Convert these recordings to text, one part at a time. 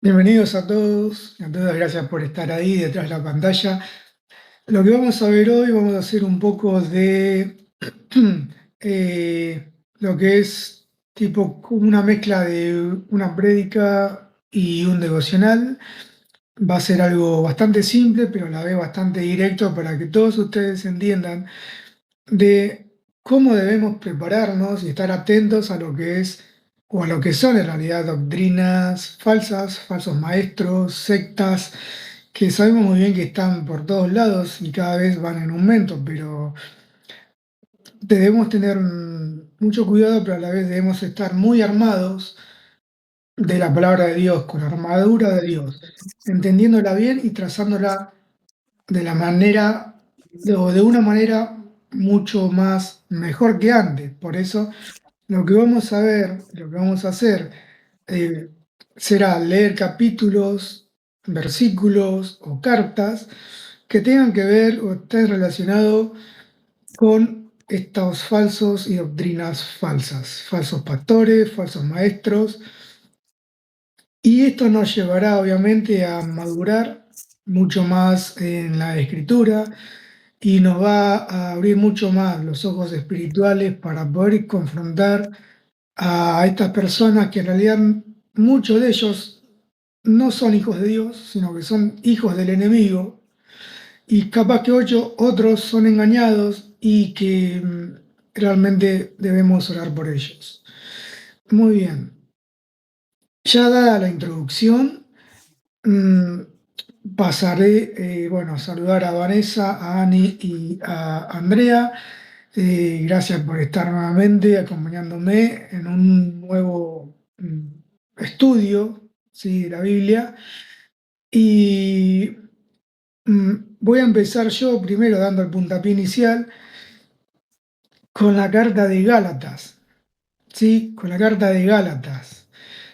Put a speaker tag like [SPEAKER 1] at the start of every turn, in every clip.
[SPEAKER 1] Bienvenidos a todos y a todas, gracias por estar ahí detrás de la pantalla. Lo que vamos a ver hoy, vamos a hacer un poco de lo que es tipo una mezcla de una prédica y un devocional. Va a ser algo bastante simple, pero a la vez bastante directo para que todos ustedes entiendan de cómo debemos prepararnos y estar atentos a lo que es o a lo que son en realidad doctrinas falsas, falsos maestros, sectas, que sabemos muy bien que están por todos lados y cada vez van en aumento, pero debemos tener mucho cuidado, pero a la vez debemos estar muy armados de la palabra de Dios, con la armadura de Dios, entendiéndola bien y trazándola de la manera, o de una manera mucho más mejor que antes. Por eso, lo que vamos a ver, lo que vamos a hacer, eh, será leer capítulos, versículos o cartas que tengan que ver o estén relacionados con estos falsos y doctrinas falsas, falsos pastores, falsos maestros, y esto nos llevará obviamente a madurar mucho más en la escritura y nos va a abrir mucho más los ojos espirituales para poder confrontar a estas personas que en realidad muchos de ellos no son hijos de Dios, sino que son hijos del enemigo, y capaz que otros son engañados y que realmente debemos orar por ellos. Muy bien, ya dada la introducción, mm, pasaré bueno, a saludar a Vanessa, a Ani y a Andrea. Gracias por estar nuevamente acompañándome en un nuevo estudio, ¿sí?, de la Biblia. Y voy a empezar yo primero dando el puntapié inicial con la carta de Gálatas, ¿sí? Con la carta de Gálatas.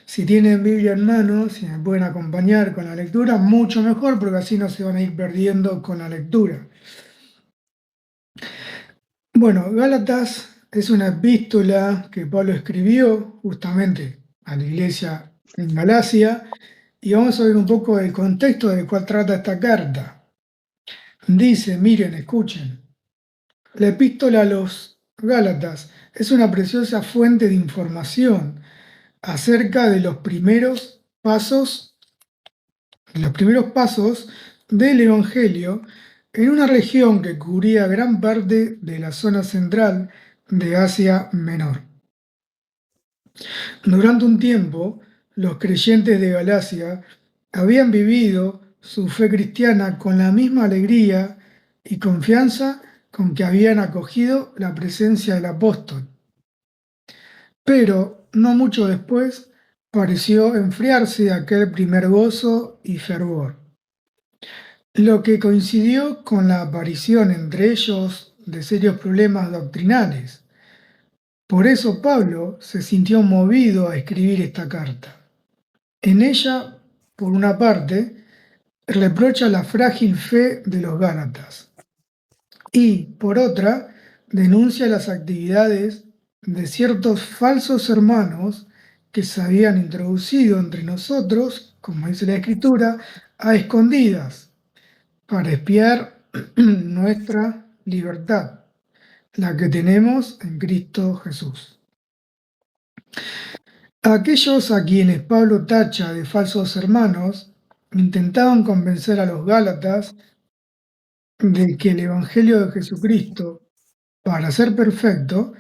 [SPEAKER 1] Si tienen Biblia en mano, si me pueden acompañar con la lectura, mucho mejor, porque así no se van a ir perdiendo con la lectura. Bueno, Gálatas es una epístola que Pablo escribió justamente a la iglesia en Galacia, y vamos a ver un poco el contexto del cual trata esta carta. Dice, miren, escuchen, la epístola a los Gálatas es una preciosa fuente de información acerca de los primeros pasos del Evangelio en una región que cubría gran parte de la zona central de Asia Menor. Durante un tiempo, los creyentes de Galacia habían vivido su fe cristiana con la misma alegría y confianza con que habían acogido la presencia del apóstol. Pero no mucho después pareció enfriarse aquel primer gozo y fervor, lo que coincidió con la aparición entre ellos de serios problemas doctrinales. Por eso Pablo se sintió movido a escribir esta carta. En ella, por una parte, reprocha la frágil fe de los Gálatas y, por otra, denuncia las actividades de ciertos falsos hermanos que se habían introducido entre nosotros, como dice la Escritura, a escondidas, para espiar nuestra libertad, la que tenemos en Cristo Jesús. Aquellos a quienes Pablo tacha de falsos hermanos intentaban convencer a los Gálatas de que el Evangelio de Jesucristo, para ser perfecto,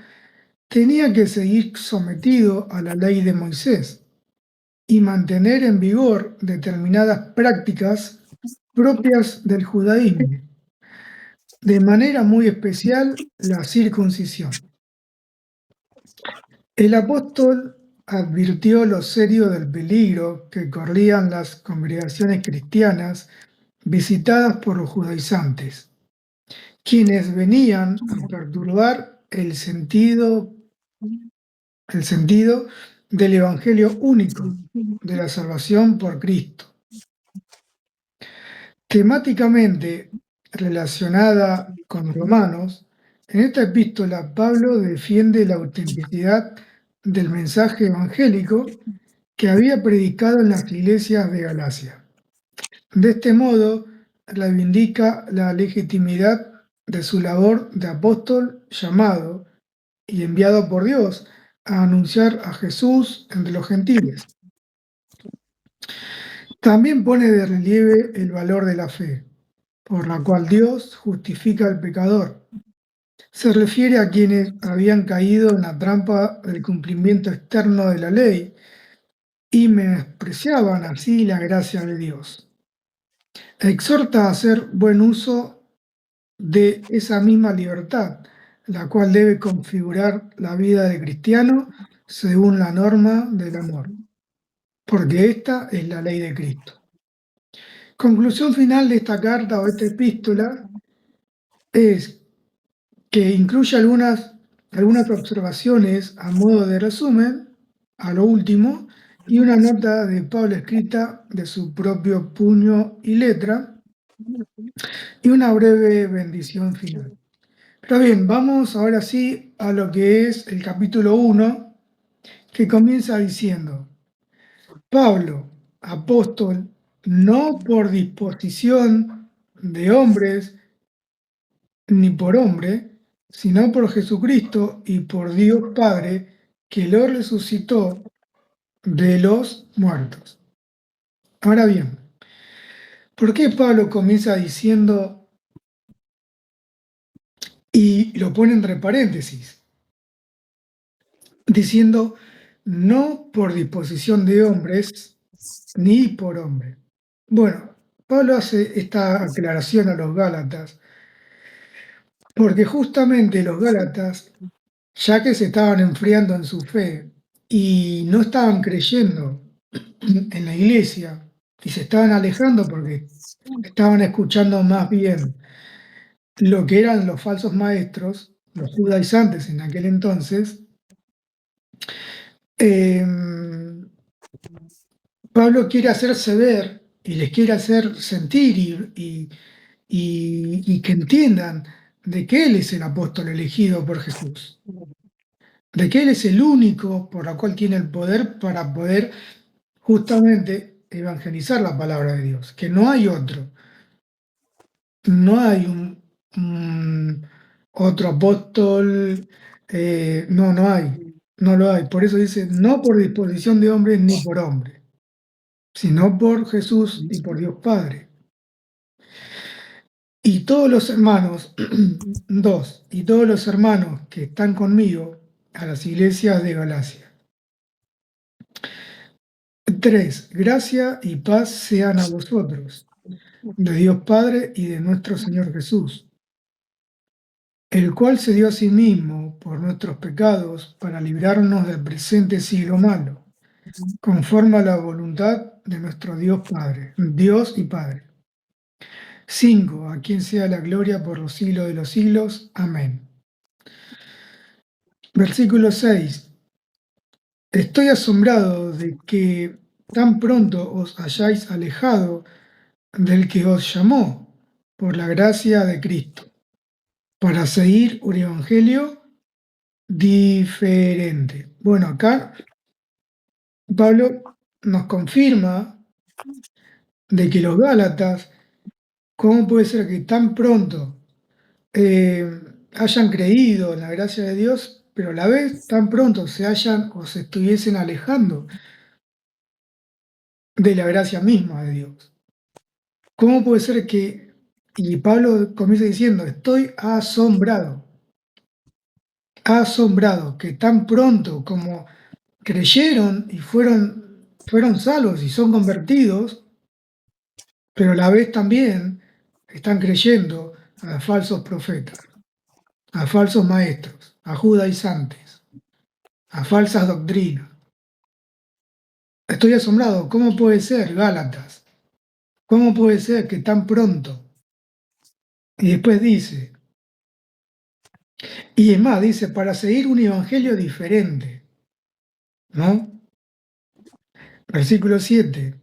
[SPEAKER 1] tenía que seguir sometido a la ley de Moisés y mantener en vigor determinadas prácticas propias del judaísmo, de manera muy especial la circuncisión. El apóstol advirtió lo serio del peligro que corrían las congregaciones cristianas visitadas por los judaizantes, quienes venían a perturbar el sentido del Evangelio único de la salvación por Cristo. Temáticamente relacionada con Romanos, en esta epístola Pablo defiende la autenticidad del mensaje evangélico que había predicado en las iglesias de Galacia. De este modo, reivindica la legitimidad de su labor de apóstol llamado y enviado por Dios a anunciar a Jesús entre los gentiles. También pone de relieve el valor de la fe, por la cual Dios justifica al pecador. Se refiere a quienes habían caído en la trampa del cumplimiento externo de la ley y menospreciaban así la gracia de Dios. Exhorta a hacer buen uso de esa misma libertad, la cual debe configurar la vida del cristiano según la norma del amor, porque esta es la ley de Cristo. Conclusión final de esta carta o esta epístola es que incluye algunas observaciones a modo de resumen, a lo último, y una nota de Pablo escrita de su propio puño y letra, y una breve bendición final. Pero bien, vamos ahora sí a lo que es el capítulo 1, que comienza diciendo: Pablo, apóstol, no por disposición de hombres ni por hombre, sino por Jesucristo y por Dios Padre, que lo resucitó de los muertos. Ahora bien, ¿por qué Pablo comienza diciendo, y lo pone entre paréntesis, diciendo, no por disposición de hombres ni por hombre? Bueno, Pablo hace esta aclaración a los Gálatas, porque justamente los Gálatas, ya que se estaban enfriando en su fe y no estaban creyendo en la iglesia y se estaban alejando porque estaban escuchando más bien lo que eran los falsos maestros, los judaizantes en aquel entonces, em, Pablo quiere hacerse ver y les quiere hacer sentir y que entiendan de que Él es el apóstol elegido por Jesús, de que Él es el único por la cual tiene el poder para poder justamente evangelizar la palabra de Dios, que no hay otro, no hay un otro apóstol, no hay, no lo hay. Por eso dice, no por disposición de hombres ni por hombre, sino por Jesús y por Dios Padre. Y todos los hermanos, y todos los hermanos que están conmigo a las iglesias de Galacia. 3. Gracia y paz sean a vosotros, de Dios Padre y de nuestro Señor Jesús, el cual se dio a sí mismo por nuestros pecados para librarnos del presente siglo malo, conforme a la voluntad de nuestro Dios Padre, Dios y Padre. 5. A quien sea la gloria por los siglos de los siglos. Amén. Versículo 6. Estoy asombrado de que tan pronto os hayáis alejado del que os llamó por la gracia de Cristo, para seguir un evangelio diferente. Bueno, acá Pablo nos confirma de que los Gálatas, ¿cómo puede ser que tan pronto hayan creído en la gracia de Dios, pero a la vez tan pronto se hayan o se estuviesen alejando de la gracia misma de Dios? ¿Cómo puede ser que, y Pablo comienza diciendo, estoy asombrado, que tan pronto como creyeron y fueron salvos y son convertidos, pero a la vez también están creyendo a falsos profetas, a falsos maestros, a judaizantes, a falsas doctrinas. Estoy asombrado, ¿cómo puede ser, Gálatas? ¿Cómo puede ser que tan pronto? Y después dice, y es más, dice, para seguir un evangelio diferente, ¿no? Versículo 7.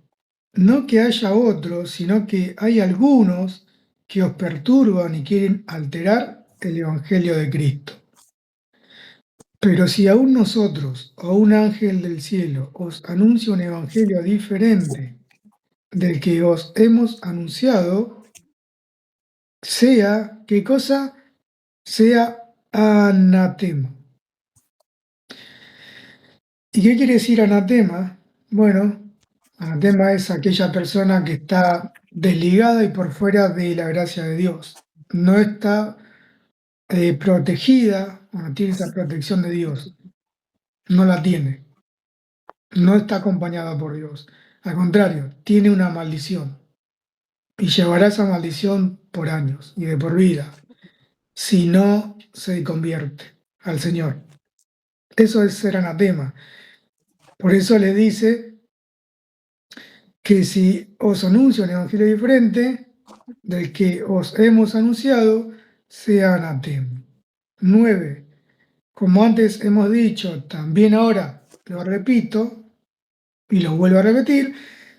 [SPEAKER 1] No que haya otros, sino que hay algunos que os perturban y quieren alterar el evangelio de Cristo. Pero si aún nosotros o un ángel del cielo os anuncia un evangelio diferente del que os hemos anunciado, sea, ¿qué cosa? Sea anatema. ¿Y qué quiere decir anatema? Bueno, anatema es aquella persona que está desligada y por fuera de la gracia de Dios. No está protegida, o no tiene esa protección de Dios. No la tiene. No está acompañada por Dios. Al contrario, tiene una maldición. Y llevará esa maldición por años y de por vida, si no se convierte al Señor. Eso es ser anatema. Por eso le dice que si os anuncio un evangelio diferente del que os hemos anunciado, sea anatema. 9. Como antes hemos dicho, también ahora lo repito y lo vuelvo a repetir,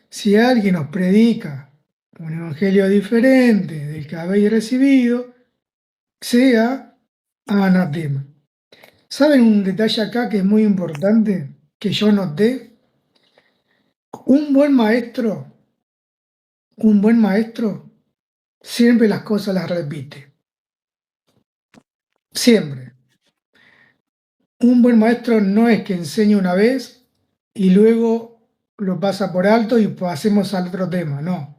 [SPEAKER 1] si alguien os predica un evangelio diferente del que habéis recibido, sea anatema. ¿Saben un detalle acá que es muy importante que yo noté? Un buen maestro, un buen maestro siempre las cosas las repite. Siempre. Un buen maestro no es que enseñe una vez y luego lo pasa por alto y pasemos al otro tema. No.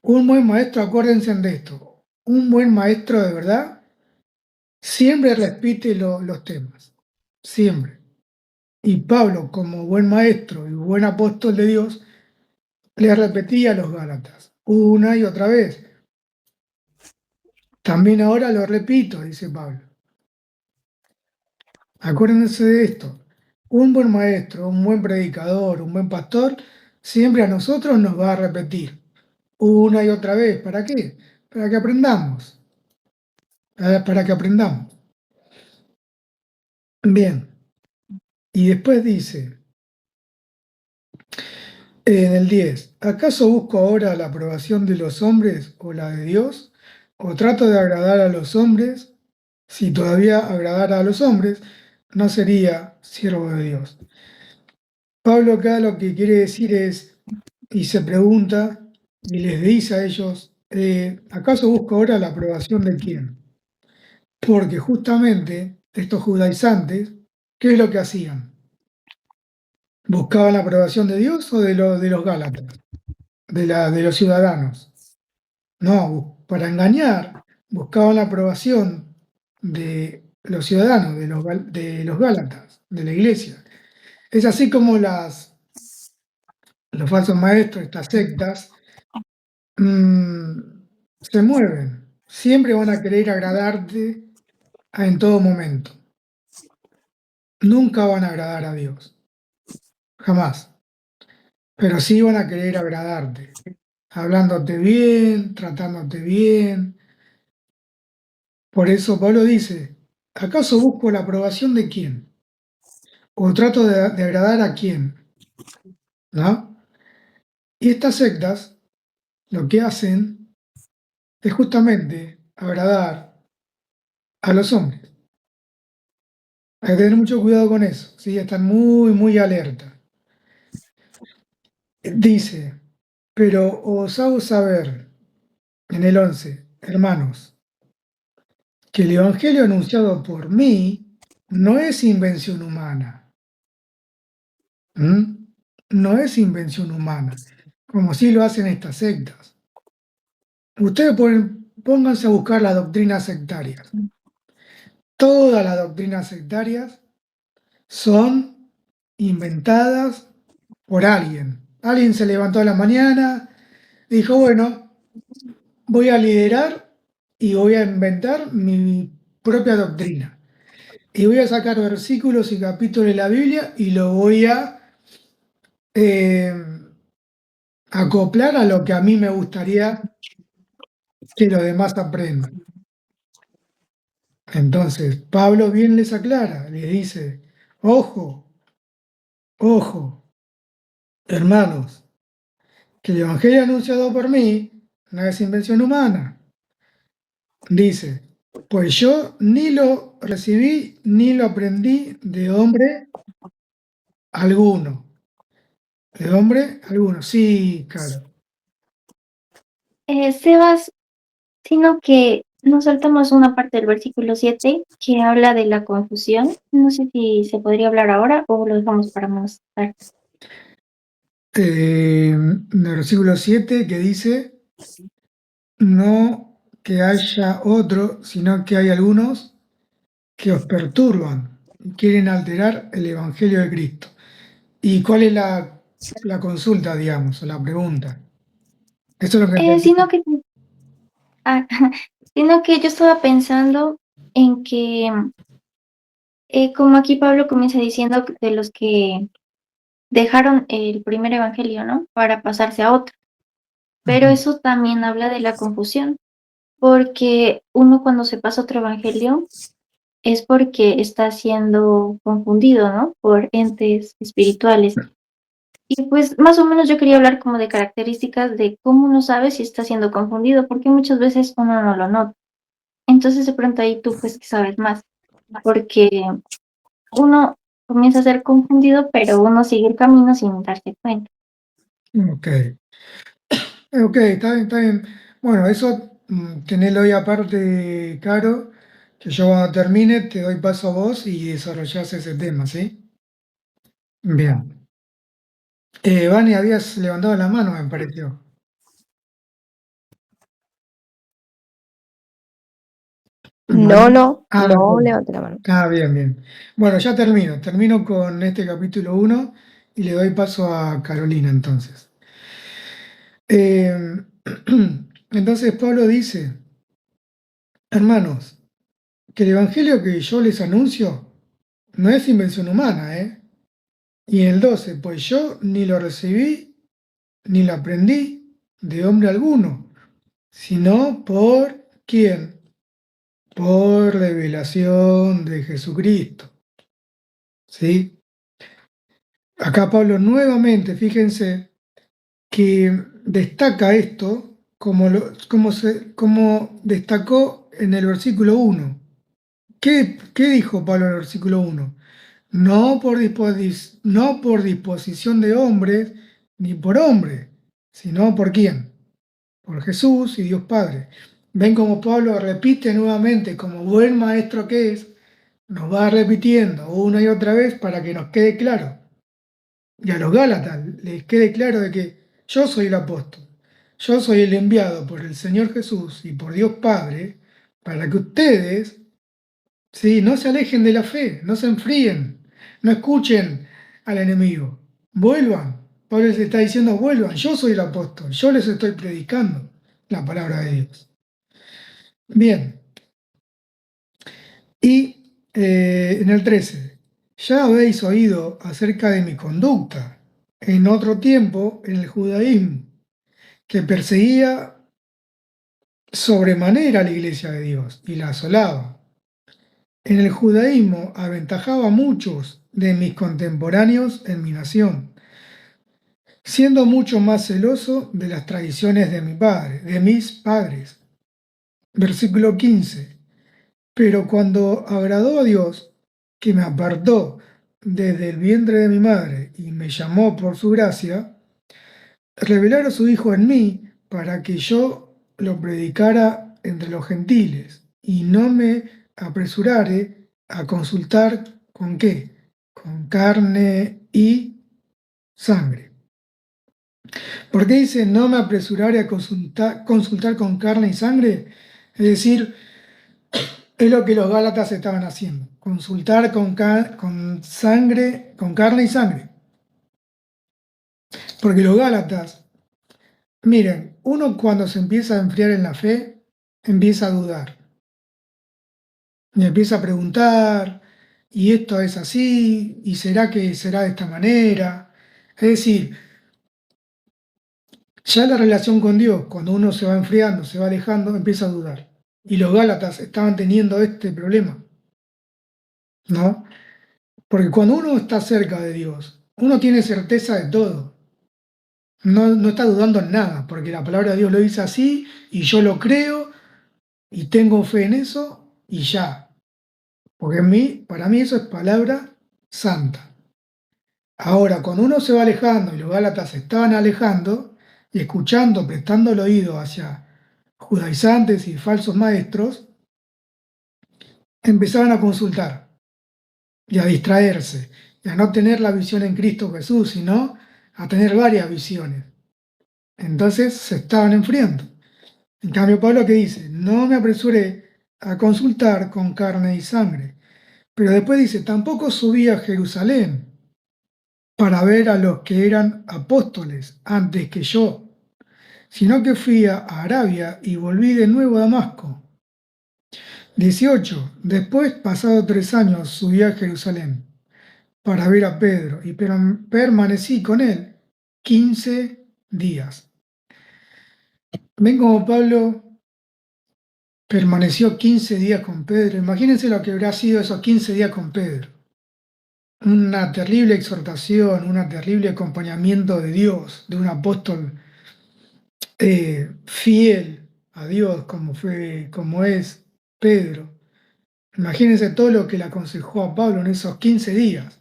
[SPEAKER 1] Un buen maestro, acuérdense de esto. Un buen maestro de verdad siempre repite los temas. Siempre. Y Pablo, como buen maestro y buen apóstol de Dios, le repetía a los Gálatas una y otra vez. También ahora lo repito, dice Pablo. Acuérdense de esto. Un buen maestro, un buen predicador, un buen pastor, siempre a nosotros nos va a repetir una y otra vez. ¿Para qué? Para que aprendamos. Para que aprendamos. Bien. Y después dice, en el 10, ¿acaso busco ahora la aprobación de los hombres o la de Dios? ¿O trato de agradar a los hombres? Si todavía agradara a los hombres, no sería siervo de Dios. Pablo acá lo que quiere decir es, y se pregunta, y les dice a ellos, ¿acaso busco ahora la aprobación de quién? Porque justamente estos judaizantes, ¿qué es lo que hacían? ¿Buscaban la aprobación de Dios o de los Gálatas, de los ciudadanos? No, para engañar, buscaban la aprobación de los ciudadanos, de los Gálatas, de la iglesia. Es así como los falsos maestros, estas sectas, mm, se mueven. Siempre van a querer agradarte en todo momento. Nunca van a agradar a Dios, jamás. Pero sí van a querer agradarte, hablándote bien, tratándote bien. Por eso Pablo dice, ¿acaso busco la aprobación de quién? ¿O trato de agradar a quién? ¿No? Y estas sectas lo que hacen es justamente agradar a los hombres. Hay que tener mucho cuidado con eso, ¿sí? Están muy, muy alerta. Dice, pero os hago saber en el 11, hermanos, que el evangelio anunciado por mí no es invención humana. ¿Mm? No es invención humana, como sí lo hacen estas sectas. Ustedes pónganse a buscar las doctrinas sectarias. Todas las doctrinas sectarias son inventadas por alguien. Alguien se levantó a la mañana, dijo, bueno, voy a liderar y voy a inventar mi propia doctrina. Y voy a sacar versículos y capítulos de la Biblia y lo voy a eh, acoplar a lo que a mí me gustaría que los demás aprendan. Entonces, Pablo bien les aclara, les dice, ojo, ojo, hermanos, que el Evangelio anunciado por mí no es invención humana. Dice, pues yo ni lo recibí ni lo aprendí de hombre alguno. De hombre alguno. Sí, claro.
[SPEAKER 2] Sebas, sino que nos saltamos una parte del versículo 7 que habla de la confusión. No sé si se podría hablar ahora o lo dejamos para más tarde.
[SPEAKER 1] En el versículo 7 que dice, no que haya otro, sino que hay algunos que os perturban y quieren alterar el Evangelio de Cristo. ¿Y cuál es la consulta, digamos, o la pregunta? Eso es lo que
[SPEAKER 2] Eh,
[SPEAKER 1] entendí.
[SPEAKER 2] sino que, ah, sino que yo estaba pensando en que, como aquí Pablo comienza diciendo de los que dejaron el primer evangelio, ¿no? Para pasarse a otro. Pero
[SPEAKER 1] Ujú.
[SPEAKER 2] eso también habla de la confusión, porque uno cuando se pasa a otro evangelio es porque está siendo confundido, ¿no? Por entes espirituales. Y pues más o menos yo quería hablar como de características de cómo uno sabe si está siendo confundido, porque muchas veces uno no lo nota. Entonces de pronto ahí tú pues que sabes más, porque uno comienza a ser confundido, pero uno sigue el camino sin darse cuenta.
[SPEAKER 1] Ok, ok, está bien, está bien. Bueno, eso tenelo ahí aparte, Caro, que yo cuando termine te doy paso a vos y desarrollás ese tema, ¿sí? Bien. Vani, habías levantado la mano, me pareció.
[SPEAKER 3] No,
[SPEAKER 1] Vani.
[SPEAKER 3] no,
[SPEAKER 1] Ah, ok.
[SPEAKER 3] no levante la mano.
[SPEAKER 1] Ah, bien, bien. Bueno, ya termino. Termino con este capítulo uno y le doy paso a Carolina entonces. Eh, entonces Pablo dice, hermanos, que el evangelio que yo les anuncio no es invención humana, ¿eh? Y en el 12, pues yo ni lo recibí ni lo aprendí de hombre alguno, sino por ¿quién? Por revelación de Jesucristo. ¿Sí? Acá Pablo nuevamente, fíjense, que destaca esto como destacó en el versículo uno. ¿Qué dijo Pablo en el versículo uno? No por disposición de hombres ni por hombre, sino por quién, por Jesús y Dios Padre. Ven como Pablo repite nuevamente, como buen maestro que es, nos va repitiendo una y otra vez para que nos quede claro. Y a los Gálatas les quede claro de que yo soy el apóstol, yo soy el enviado por el Señor Jesús y por Dios Padre, para que ustedes, sí, no se alejen de la fe, no se enfríen, no escuchen al enemigo, vuelvan. Pablo les está diciendo, vuelvan, yo soy el apóstol, yo les estoy predicando la palabra de Dios. Bien, y en el 13, ya habéis oído acerca de mi conducta en otro tiempo en el judaísmo, que perseguía sobremanera a la iglesia de Dios y la asolaba. En el judaísmo aventajaba a muchos de mis contemporáneos en mi nación, siendo mucho más celoso de las tradiciones de mi padre, de mis padres. Versículo 15. Pero cuando agradó a Dios, que me apartó desde el vientre de mi madre y me llamó por su gracia, revelar a su Hijo en mí para que yo lo predicara entre los gentiles y no me apresurare a consultar con qué, con carne y sangre. ¿Por qué dice no me apresurare a consultar con carne y sangre? Es decir, es lo que los Gálatas estaban haciendo, consultar con sangre, con carne y sangre. Porque los Gálatas, miren, uno cuando se empieza a enfriar en la fe, empieza a dudar. Y empieza a preguntar, ¿y esto es así? ¿Y será que será de esta manera? Es decir, ya la relación con Dios, cuando uno se va enfriando, se va alejando, empieza a dudar. Y los Gálatas estaban teniendo este problema, ¿no? Porque cuando uno está cerca de Dios, uno tiene certeza de todo. No está dudando en nada, porque la palabra de Dios lo dice así, y yo lo creo, y tengo fe en eso, y ya. porque para mí eso es palabra santa. Ahora, cuando uno se va alejando y los Gálatas se estaban alejando y escuchando, prestando el oído hacia judaizantes y falsos maestros, empezaban a consultar y a distraerse y a no tener la visión en Cristo Jesús, sino a tener varias visiones. Entonces se estaban enfriando. En cambio, Pablo que dice, no me apresuré a consultar con carne y sangre, pero después dice, tampoco subí a Jerusalén para ver a los que eran apóstoles antes que yo, sino que fui a Arabia y volví de nuevo a Damasco. 18. Después, pasado 3 años, subí a Jerusalén para ver a Pedro y permanecí con él 15 días. Ven como Pablo permaneció 15 días con Pedro. Imagínense lo que habrá sido esos 15 días con Pedro. Una terrible exhortación, un terrible acompañamiento de Dios, de un apóstol fiel a Dios como es Pedro. Imagínense todo lo que le aconsejó a Pablo en esos 15 días.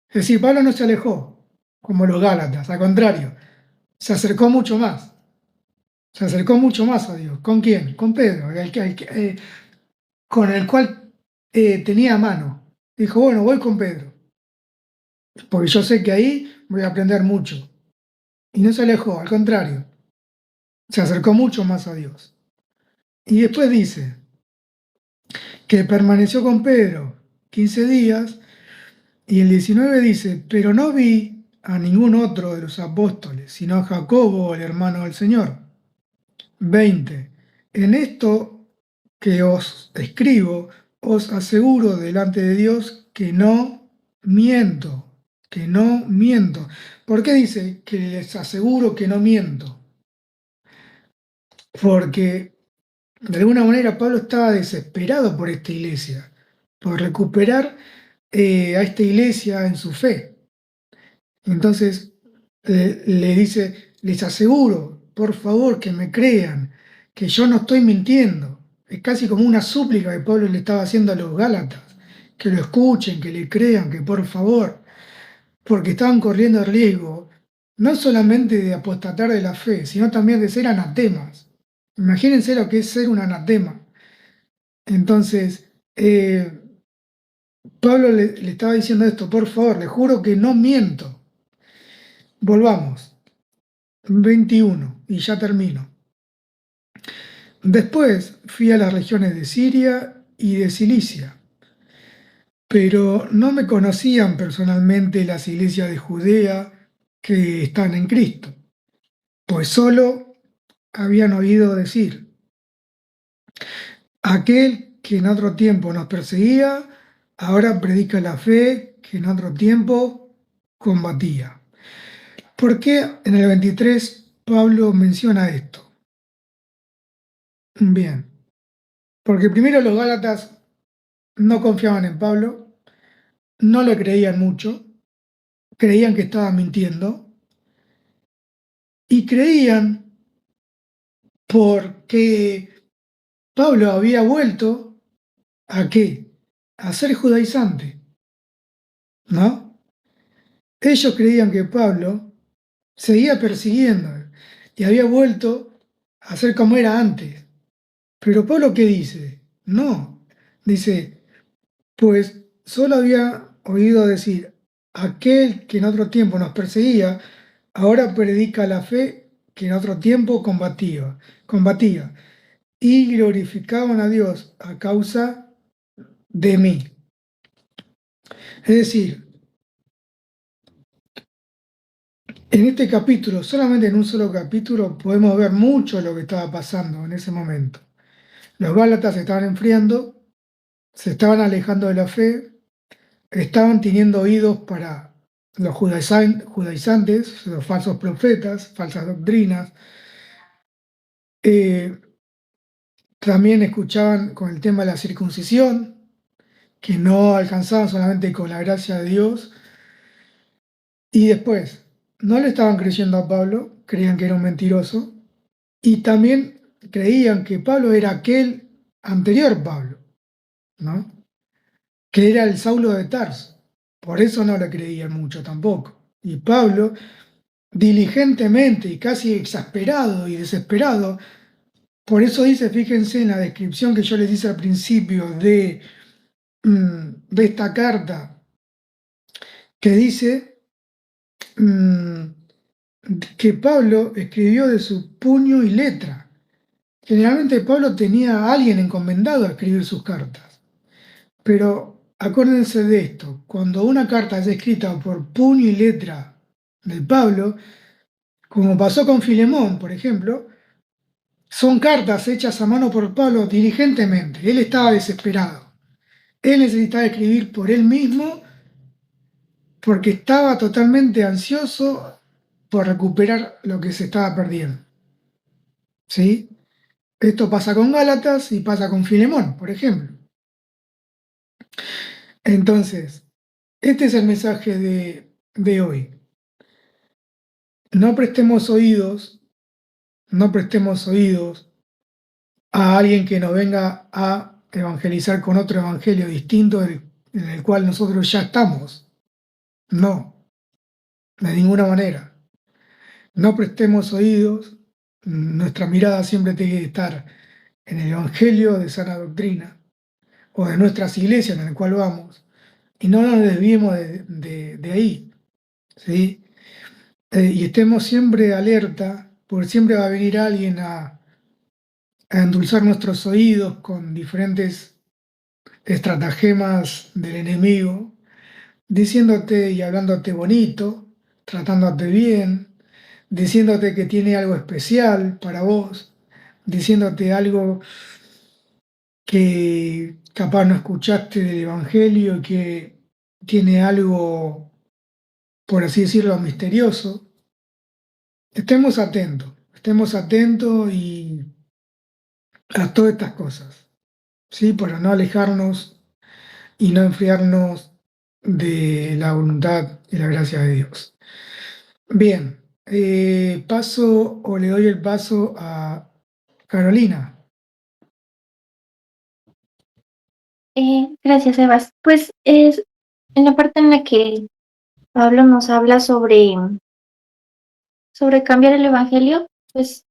[SPEAKER 1] Es decir, Pablo no se alejó como los Gálatas, al contrario, se acercó mucho más. Se acercó mucho más a Dios. ¿Con quién? Con Pedro, con el cual tenía a mano. Dijo, bueno, voy con Pedro, porque yo sé que ahí voy a aprender mucho. Y no se alejó, al contrario, se acercó mucho más a Dios. Y después dice que permaneció con Pedro 15 días, y el 19 dice, pero no vi a ningún otro de los apóstoles, sino a Jacobo, el hermano del Señor. 20. En esto que os escribo, os aseguro delante de Dios que no miento, que no miento. ¿Por qué dice que les aseguro que no miento? Porque de alguna manera Pablo estaba desesperado por esta iglesia, por recuperar a esta iglesia en su fe. Entonces le dice, les aseguro, por favor, que me crean, que yo no estoy mintiendo. Es casi como una súplica que Pablo le estaba haciendo a los Gálatas, que lo escuchen, que le crean, que por favor, porque estaban corriendo el riesgo, no solamente de apostatar de la fe, sino también de ser anatemas. Imagínense lo que es ser un anatema. Entonces, Pablo le estaba diciendo esto, por favor, le juro que no miento. Volvamos. 21, y ya termino. Después fui a las regiones de Siria y de Cilicia, pero no me conocían personalmente las iglesias de Judea que están en Cristo, pues solo habían oído decir, aquel que en otro tiempo nos perseguía, ahora predica la fe que en otro tiempo combatía. ¿Por qué en el 23 Pablo menciona esto? Bien, porque primero los Gálatas no confiaban en Pablo, no le creían mucho, creían que estaba mintiendo y creían porque Pablo había vuelto a qué? A ser judaizante, ¿no? Ellos creían que Pablo seguía persiguiendo y había vuelto a ser como era antes. Pero Pablo, ¿qué dice? No, dice, pues solo había oído decir, aquel que en otro tiempo nos perseguía, ahora predica la fe que en otro tiempo combatía, y glorificaban a Dios a causa de mí. Es decir, en este capítulo, solamente en un solo capítulo, podemos ver mucho de lo que estaba pasando en ese momento. Los Gálatas se estaban enfriando, se estaban alejando de la fe, estaban teniendo oídos para los judaizantes, los falsos profetas, falsas doctrinas. También escuchaban con el tema de la circuncisión, que no alcanzaban solamente con la gracia de Dios. Y después, no le estaban creyendo a Pablo, creían que era un mentiroso, y también creían que Pablo era aquel anterior Pablo, ¿no? que era el Saulo de Tarso. Por eso no le creían mucho tampoco. Y Pablo, diligentemente y casi exasperado y desesperado, por eso dice, fíjense en la descripción que yo les hice al principio de esta carta, que dice que Pablo escribió de su puño y letra. Generalmente Pablo tenía a alguien encomendado a escribir sus cartas. Pero acuérdense de esto, cuando una carta es escrita por puño y letra de Pablo, como pasó con Filemón, por ejemplo, son cartas hechas a mano por Pablo diligentemente. Él estaba desesperado. Él necesitaba escribir por él mismo porque estaba totalmente ansioso por recuperar lo que se estaba perdiendo. ¿Sí? Esto pasa con Gálatas y pasa con Filemón, por ejemplo. Entonces, este es el mensaje de hoy. No prestemos oídos, no prestemos oídos a alguien que nos venga a evangelizar con otro evangelio distinto en el cual nosotros ya estamos. No, de ninguna manera. No prestemos oídos, nuestra mirada siempre tiene que estar en el evangelio de sana doctrina o de nuestras iglesias en el cual vamos y no nos desviemos de ahí, ¿sí? Y estemos siempre alerta, porque siempre va a venir alguien a endulzar nuestros oídos con diferentes estratagemas del enemigo, diciéndote y hablándote bonito, tratándote bien, diciéndote que tiene algo especial para vos, diciéndote algo que capaz no escuchaste del Evangelio, que tiene algo, por así decirlo, misterioso. Estemos atentos y a todas estas cosas, ¿sí? Para no alejarnos y no enfriarnos de la voluntad y la gracia de Dios. Bien, paso o le doy el paso a Carolina.
[SPEAKER 2] Gracias, Evas. Pues es en la parte en la que Pablo nos habla sobre cambiar el evangelio, pues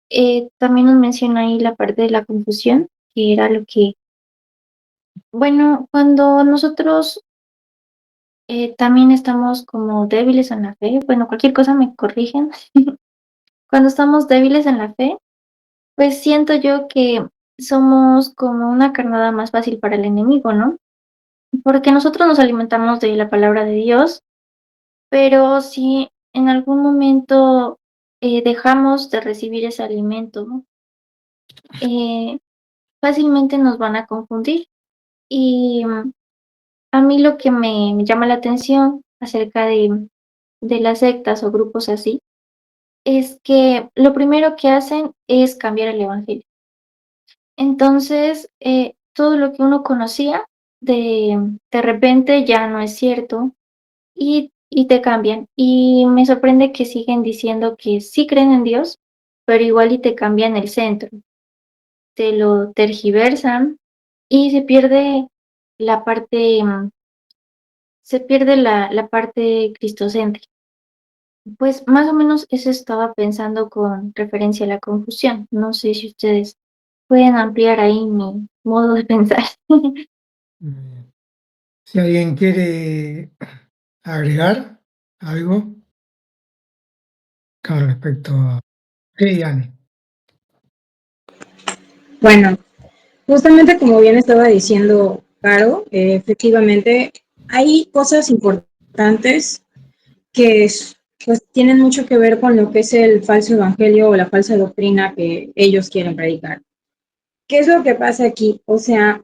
[SPEAKER 2] también nos menciona ahí la parte de la confusión, que era lo que, bueno, cuando nosotros también estamos como débiles en la fe, bueno, cualquier cosa me corrigen, cuando estamos débiles en la fe, pues siento yo que somos como una carnada más fácil para el enemigo, ¿no? Porque nosotros nos alimentamos de la palabra de Dios, pero si en algún momento dejamos de recibir ese alimento, ¿no? eh, fácilmente nos van a confundir. Y a mí lo que me llama la atención acerca de las sectas o grupos así, es que lo primero que hacen es cambiar el evangelio. Entonces, todo lo que uno conocía, de repente ya no es cierto y te cambian. Y me sorprende que siguen diciendo que sí creen en Dios, pero igual y te cambian el centro, te lo tergiversan y la parte, se pierde la parte cristocéntrica. Pues más o menos eso estaba pensando con referencia a la confusión. No sé si ustedes pueden ampliar ahí mi modo de pensar.
[SPEAKER 1] Si alguien quiere agregar algo con respecto a... Sí, Ani.
[SPEAKER 4] Bueno, justamente como bien estaba diciendo Caro, efectivamente hay cosas importantes que pues tienen mucho que ver con lo que es el falso evangelio o la falsa doctrina que ellos quieren predicar. ¿Qué es lo que pasa aquí? O sea,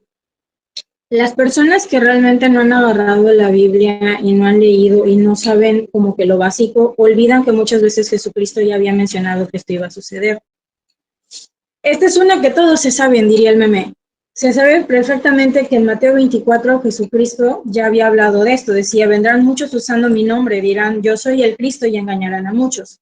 [SPEAKER 4] las personas que realmente no han agarrado la Biblia y no han leído y no saben como que lo básico, olvidan que muchas veces Jesucristo ya había mencionado que esto iba a suceder. Esta es una que todos se saben, diría el meme. Se sabe perfectamente que en Mateo 24 Jesucristo ya había hablado de esto. Decía, vendrán muchos usando mi nombre, dirán, yo soy el Cristo y engañarán a muchos.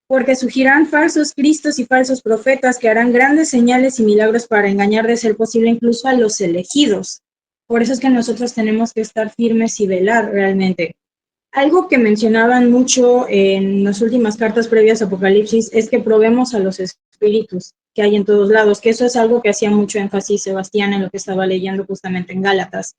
[SPEAKER 4] Porque surgirán falsos cristos y falsos profetas que harán grandes señales y milagros para engañar de ser posible incluso a los elegidos. Por eso es que nosotros tenemos que estar firmes y velar realmente. Algo que mencionaban mucho en las últimas cartas previas a Apocalipsis es que probemos a los espíritus que hay en todos lados, que eso es algo que hacía mucho énfasis Sebastián en lo que estaba leyendo justamente en Gálatas,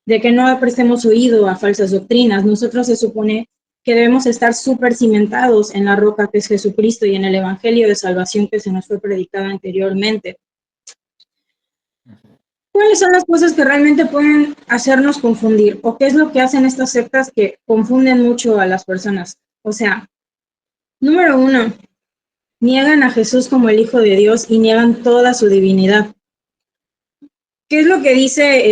[SPEAKER 4] de que no prestemos oído a falsas doctrinas. Nosotros se supone que debemos estar súper cimentados en la roca que es Jesucristo y en el evangelio de salvación que se nos fue predicado anteriormente. ¿Cuáles son las cosas que realmente pueden hacernos confundir? ¿O qué es lo que hacen estas sectas que confunden mucho a las personas? O sea, número 1, niegan a Jesús como el Hijo de Dios y niegan toda su divinidad. ¿Qué es lo que dice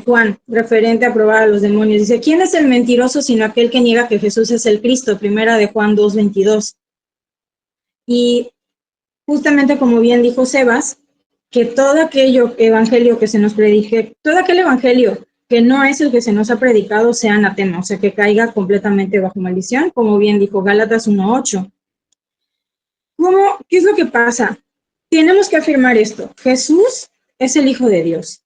[SPEAKER 4] Juan referente a probar a los demonios? Dice, ¿quién es el mentiroso sino aquel que niega que Jesús es el Cristo? Primera de Juan 2:22. Y justamente como bien dijo Sebas, que todo aquello evangelio que se nos predique, todo aquel evangelio que no es el que se nos ha predicado sea anatema, o sea, que caiga completamente bajo maldición, como bien dijo Gálatas 1:8. ¿Qué es lo que pasa? Tenemos que afirmar esto. Jesús es el Hijo de Dios.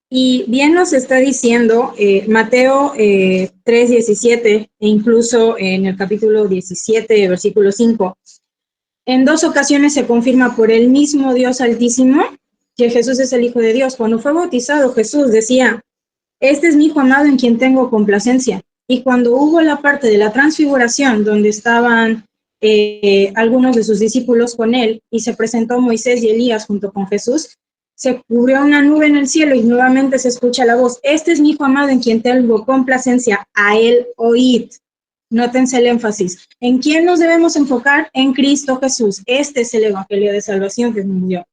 [SPEAKER 4] Y bien nos está diciendo Mateo 3:17 e incluso en el capítulo 17, versículo 5. En 2 ocasiones se confirma por el mismo Dios Altísimo que Jesús es el Hijo de Dios. Cuando fue bautizado, Jesús decía, este es mi Hijo amado en quien tengo complacencia. Y cuando hubo la parte de la transfiguración, donde estaban algunos de sus discípulos con él, y se presentó Moisés y Elías junto con Jesús, se cubrió una nube en el cielo y nuevamente se escucha la voz, este es mi Hijo amado en quien tengo complacencia, a él oíd. Nótense el énfasis. ¿En quién nos debemos enfocar? En Cristo Jesús. Este es el evangelio de salvación que nos dio.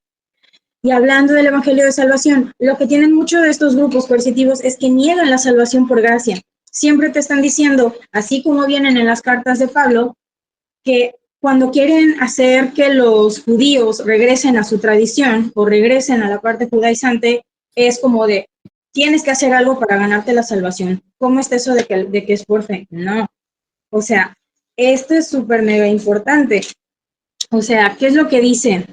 [SPEAKER 4] Y hablando del evangelio de salvación, lo que tienen muchos de estos grupos coercitivos es que niegan la salvación por gracia. Siempre te están diciendo, así como vienen en las cartas de Pablo, que cuando quieren hacer que los judíos regresen a su tradición o regresen a la parte judaizante, es como de, tienes que hacer algo para ganarte la salvación. ¿Cómo está eso de que es por fe? No. O sea, esto es súper mega importante. O sea, ¿qué es lo que dice?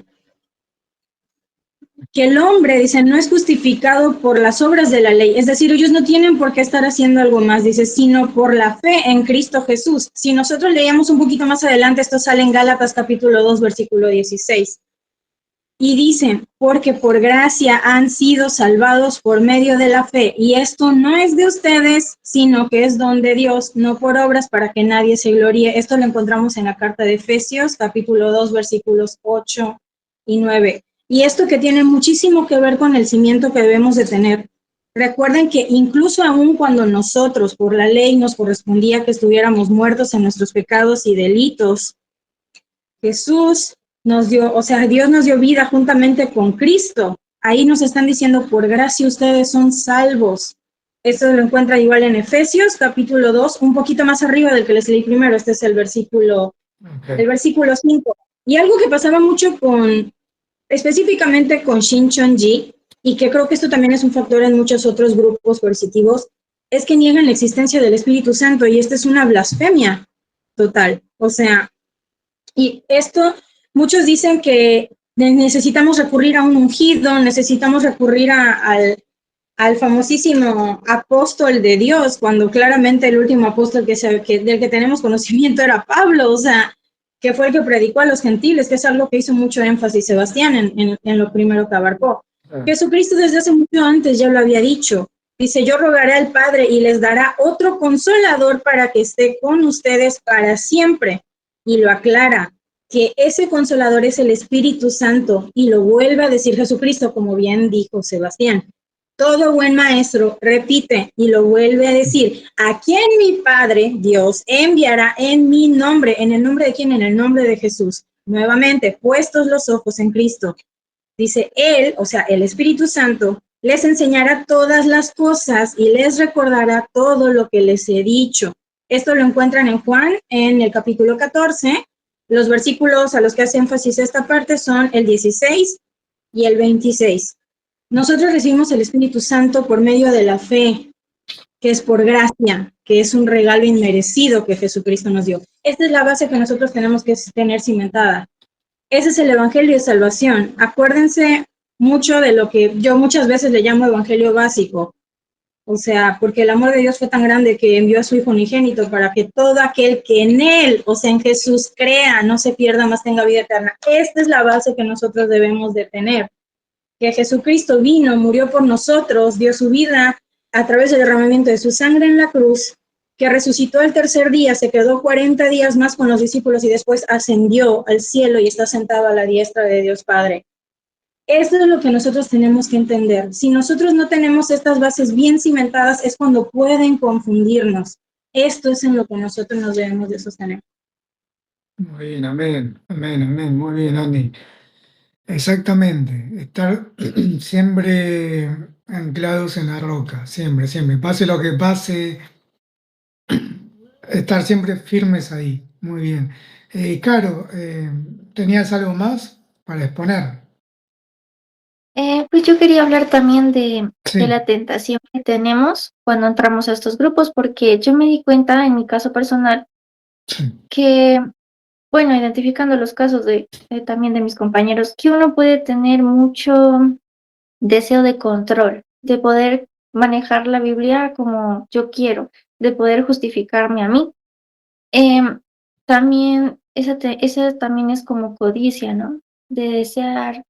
[SPEAKER 4] Que el hombre, dice, no es justificado por las obras de la ley. Es decir, ellos no tienen por qué estar haciendo algo más, dice, sino por la fe en Cristo Jesús. Si nosotros leíamos un poquito más adelante, esto sale en Gálatas capítulo 2, versículo 16. Y dice, porque por gracia han sido salvados por medio de la fe, y esto no es de ustedes, sino que es don de Dios, no por obras para que nadie se gloríe. Esto lo encontramos en la carta de Efesios, capítulo 2, versículos 8 y 9. Y esto que tiene muchísimo que ver con el cimiento que debemos de tener. Recuerden que incluso aún cuando nosotros, por la ley, nos correspondía que estuviéramos muertos en nuestros pecados y delitos, Jesús nos dio, o sea, Dios nos dio vida juntamente con Cristo. Ahí nos están diciendo, por gracia ustedes son salvos. Esto lo encuentra igual en Efesios, capítulo 2, un poquito más arriba del que les leí primero. Este es el versículo 5. Y algo que pasaba mucho específicamente con Shincheonji, y que creo que esto también es un factor en muchos otros grupos coercitivos, es que niegan la existencia del Espíritu Santo, y esta es una blasfemia total. O sea, y esto, muchos dicen que necesitamos recurrir a un ungido, necesitamos recurrir al famosísimo apóstol de Dios, cuando claramente el último apóstol del que tenemos conocimiento era Pablo, o sea, que fue el que predicó a los gentiles, que es algo que hizo mucho énfasis Sebastián en lo primero que abarcó. Jesucristo desde hace mucho antes ya lo había dicho. Dice, yo rogaré al Padre y les dará otro consolador para que esté con ustedes para siempre. Y lo aclara, que ese consolador es el Espíritu Santo, y lo vuelve a decir Jesucristo, como bien dijo Sebastián. Todo buen maestro repite y lo vuelve a decir, a quien mi Padre, Dios, enviará en mi nombre. ¿En el nombre de quién? En el nombre de Jesús. Nuevamente, puestos los ojos en Cristo. Dice, Él, o sea, el Espíritu Santo, les enseñará todas las cosas y les recordará todo lo que les he dicho. Esto lo encuentran en Juan, en el capítulo 14. Los versículos a los que hace énfasis esta parte son el 16 y el 26. Nosotros recibimos el Espíritu Santo por medio de la fe, que es por gracia, que es un regalo inmerecido que Jesucristo nos dio. Esta es la base que nosotros tenemos que tener cimentada. Ese es el evangelio de salvación. Acuérdense mucho de lo que yo muchas veces le llamo evangelio básico. O sea, porque el amor de Dios fue tan grande que envió a su Hijo unigénito para que todo aquel que en Él, o sea, en Jesús crea, no se pierda, más tenga vida eterna. Esta es la base que nosotros debemos de tener, que Jesucristo vino, murió por nosotros, dio su vida a través del derramamiento de su sangre en la cruz, que resucitó el tercer día, se quedó 40 días más con los discípulos y después ascendió al cielo y está sentado a la diestra de Dios Padre. Eso es lo que nosotros tenemos que entender. Si nosotros no tenemos estas bases bien cimentadas, es cuando pueden confundirnos. Esto es en lo que nosotros nos debemos de sostener.
[SPEAKER 1] Muy bien, amén, amén, amén, muy bien, Andy. Exactamente, estar siempre anclados en la roca, siempre, siempre, pase lo que pase, estar siempre firmes ahí, muy bien. Caro, ¿tenías algo más para exponer?
[SPEAKER 2] Pues yo quería hablar también de
[SPEAKER 1] Sí,
[SPEAKER 2] la tentación que tenemos cuando entramos a estos grupos, porque yo me di cuenta en mi caso personal
[SPEAKER 1] sí,
[SPEAKER 2] que, bueno, identificando los casos también de mis compañeros, que uno puede tener mucho deseo de control, de poder manejar la Biblia como yo quiero, de poder justificarme a mí. Em, También esa también es como codicia, ¿no? De desear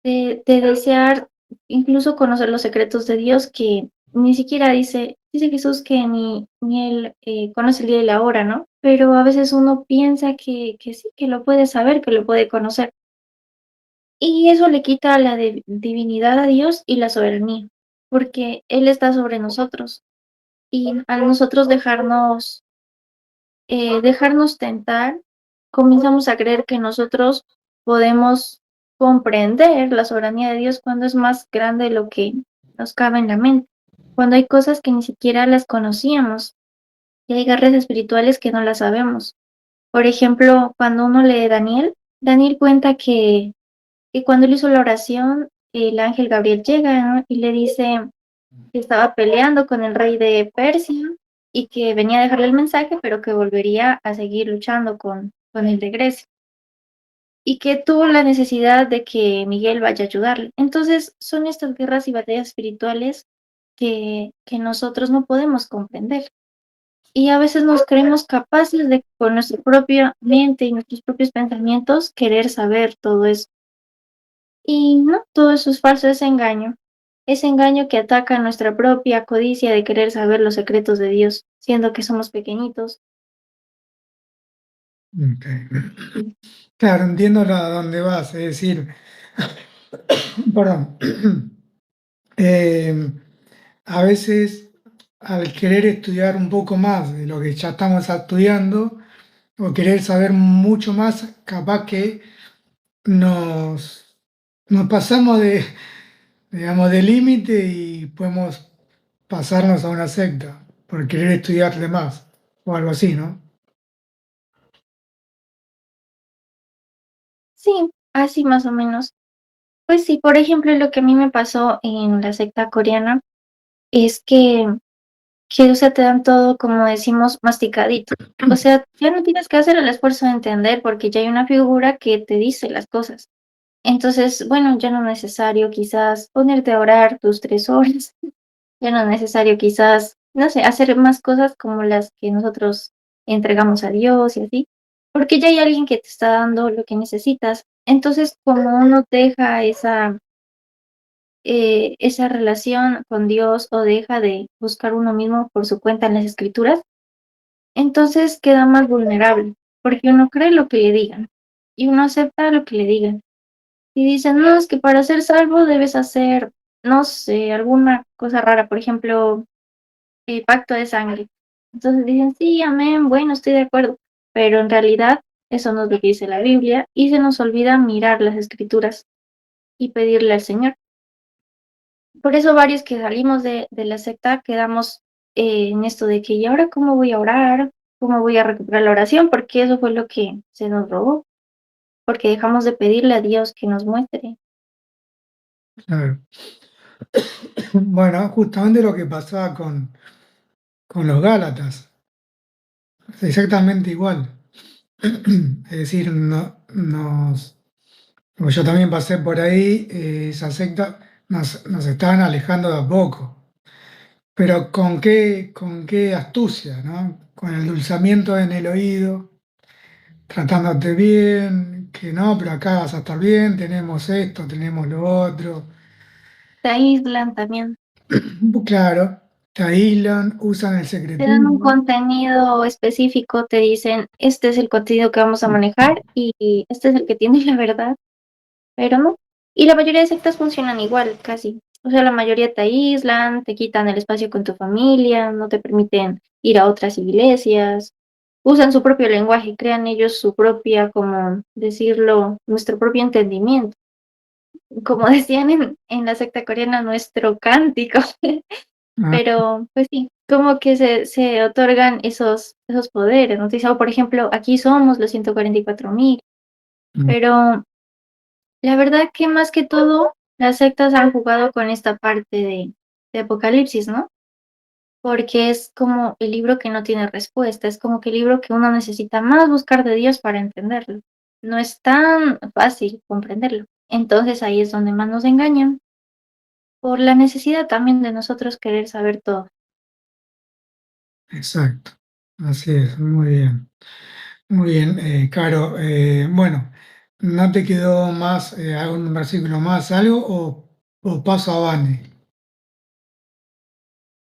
[SPEAKER 2] de desear incluso conocer los secretos de Dios que ni siquiera dice Jesús que ni Él, conoce el día y la hora, ¿no? Pero a veces uno piensa que sí, que lo puede saber, que lo puede conocer. Y eso le quita la divinidad a Dios y la soberanía, porque Él está sobre nosotros. Y al nosotros dejarnos tentar, comenzamos a creer que nosotros podemos comprender la soberanía de Dios cuando es más grande de lo que nos cabe en la mente, cuando hay cosas que ni siquiera las conocíamos y hay guerras espirituales que no las sabemos. Por ejemplo, cuando uno lee Daniel cuenta que cuando él hizo la oración, el ángel Gabriel llega, ¿no? Y le dice que estaba peleando con el rey de Persia y que venía a dejarle el mensaje, pero que volvería a seguir luchando con el de Grecia y que tuvo la necesidad de que Miguel vaya a ayudarle. Entonces, son estas guerras y batallas espirituales que nosotros no podemos comprender. Y a veces nos creemos capaces de, con nuestra propia mente y nuestros propios pensamientos, querer saber todo eso. Y no, todo eso es falso, es engaño. Es engaño que ataca nuestra propia codicia de querer saber los secretos de Dios, siendo que somos pequeñitos.
[SPEAKER 1] ok. Claro, entiendo a dónde vas, es decir, perdón, eh, a veces al querer estudiar un poco más de lo que ya estamos estudiando o querer saber mucho más, capaz que nos, nos pasamos de, digamos, de límite y podemos pasarnos a una secta por querer estudiar de más o algo así, ¿no?
[SPEAKER 2] Sí, así más o menos. Pues sí, por ejemplo, lo que a mí me pasó en la secta coreana es que, o sea, te dan todo, como decimos, masticadito. O sea, ya no tienes que hacer el esfuerzo de entender porque ya hay una figura que te dice las cosas. Entonces, bueno, ya no es necesario quizás ponerte a orar tus 3 horas, ya no es necesario quizás, no sé, hacer más cosas como las que nosotros entregamos a Dios y así, porque ya hay alguien que te está dando lo que necesitas. Entonces, como uno deja esa relación con Dios o deja de buscar uno mismo por su cuenta en las escrituras, entonces queda más vulnerable, porque uno cree lo que le digan y uno acepta lo que le digan. Y dicen, no, es que para ser salvo debes hacer, no sé, alguna cosa rara, por ejemplo, pacto de sangre. Entonces dicen, sí, amén, bueno, estoy de acuerdo, pero en realidad eso no es lo que dice la Biblia y se nos olvida mirar las escrituras y pedirle al Señor. Por eso varios que salimos de la secta quedamos en esto de que, ¿y ahora cómo voy a orar? ¿Cómo voy a recuperar la oración? Porque eso fue lo que se nos robó, porque dejamos de pedirle a Dios que nos muestre.
[SPEAKER 1] Claro. Bueno, justamente lo que pasaba con los Gálatas, exactamente igual. Es decir, como yo también pasé por ahí, esa secta nos estaban alejando de a poco. Pero con qué astucia, ¿no? Con el endulzamiento en el oído, tratándote bien, que no, pero acá vas a estar bien, tenemos esto, tenemos lo otro.
[SPEAKER 2] Te aíslan también.
[SPEAKER 1] Claro, te aíslan, usan el
[SPEAKER 2] Te dan un
[SPEAKER 1] secretismo.
[SPEAKER 2] contenido específico, te dicen, este es el contenido que vamos a manejar y este es el que tiene la verdad, pero no. Y la mayoría de sectas funcionan igual, casi. O sea, la mayoría te aíslan, te quitan el espacio con tu familia, no te permiten ir a otras iglesias, usan su propio lenguaje, crean ellos su propia, como decirlo, nuestro propio entendimiento. Como decían en la secta coreana, nuestro cántico.
[SPEAKER 1] Ah,
[SPEAKER 2] Pero, pues sí, como que se otorgan esos poderes, ¿no? Dice, "Oh, por ejemplo, aquí somos los 144.000",
[SPEAKER 1] mm,
[SPEAKER 2] pero la verdad que más que todo, las sectas han jugado con esta parte de Apocalipsis, ¿no? Porque es como el libro que no tiene respuesta, es como que el libro que uno necesita más buscar de Dios para entenderlo. No es tan fácil comprenderlo. Entonces ahí es donde más nos engañan, por la necesidad también de nosotros querer saber todo.
[SPEAKER 1] exacto. Así es, muy bien. Muy bien, Caro. Bueno, ¿no te quedó más algún versículo más, algo, o paso a Vane?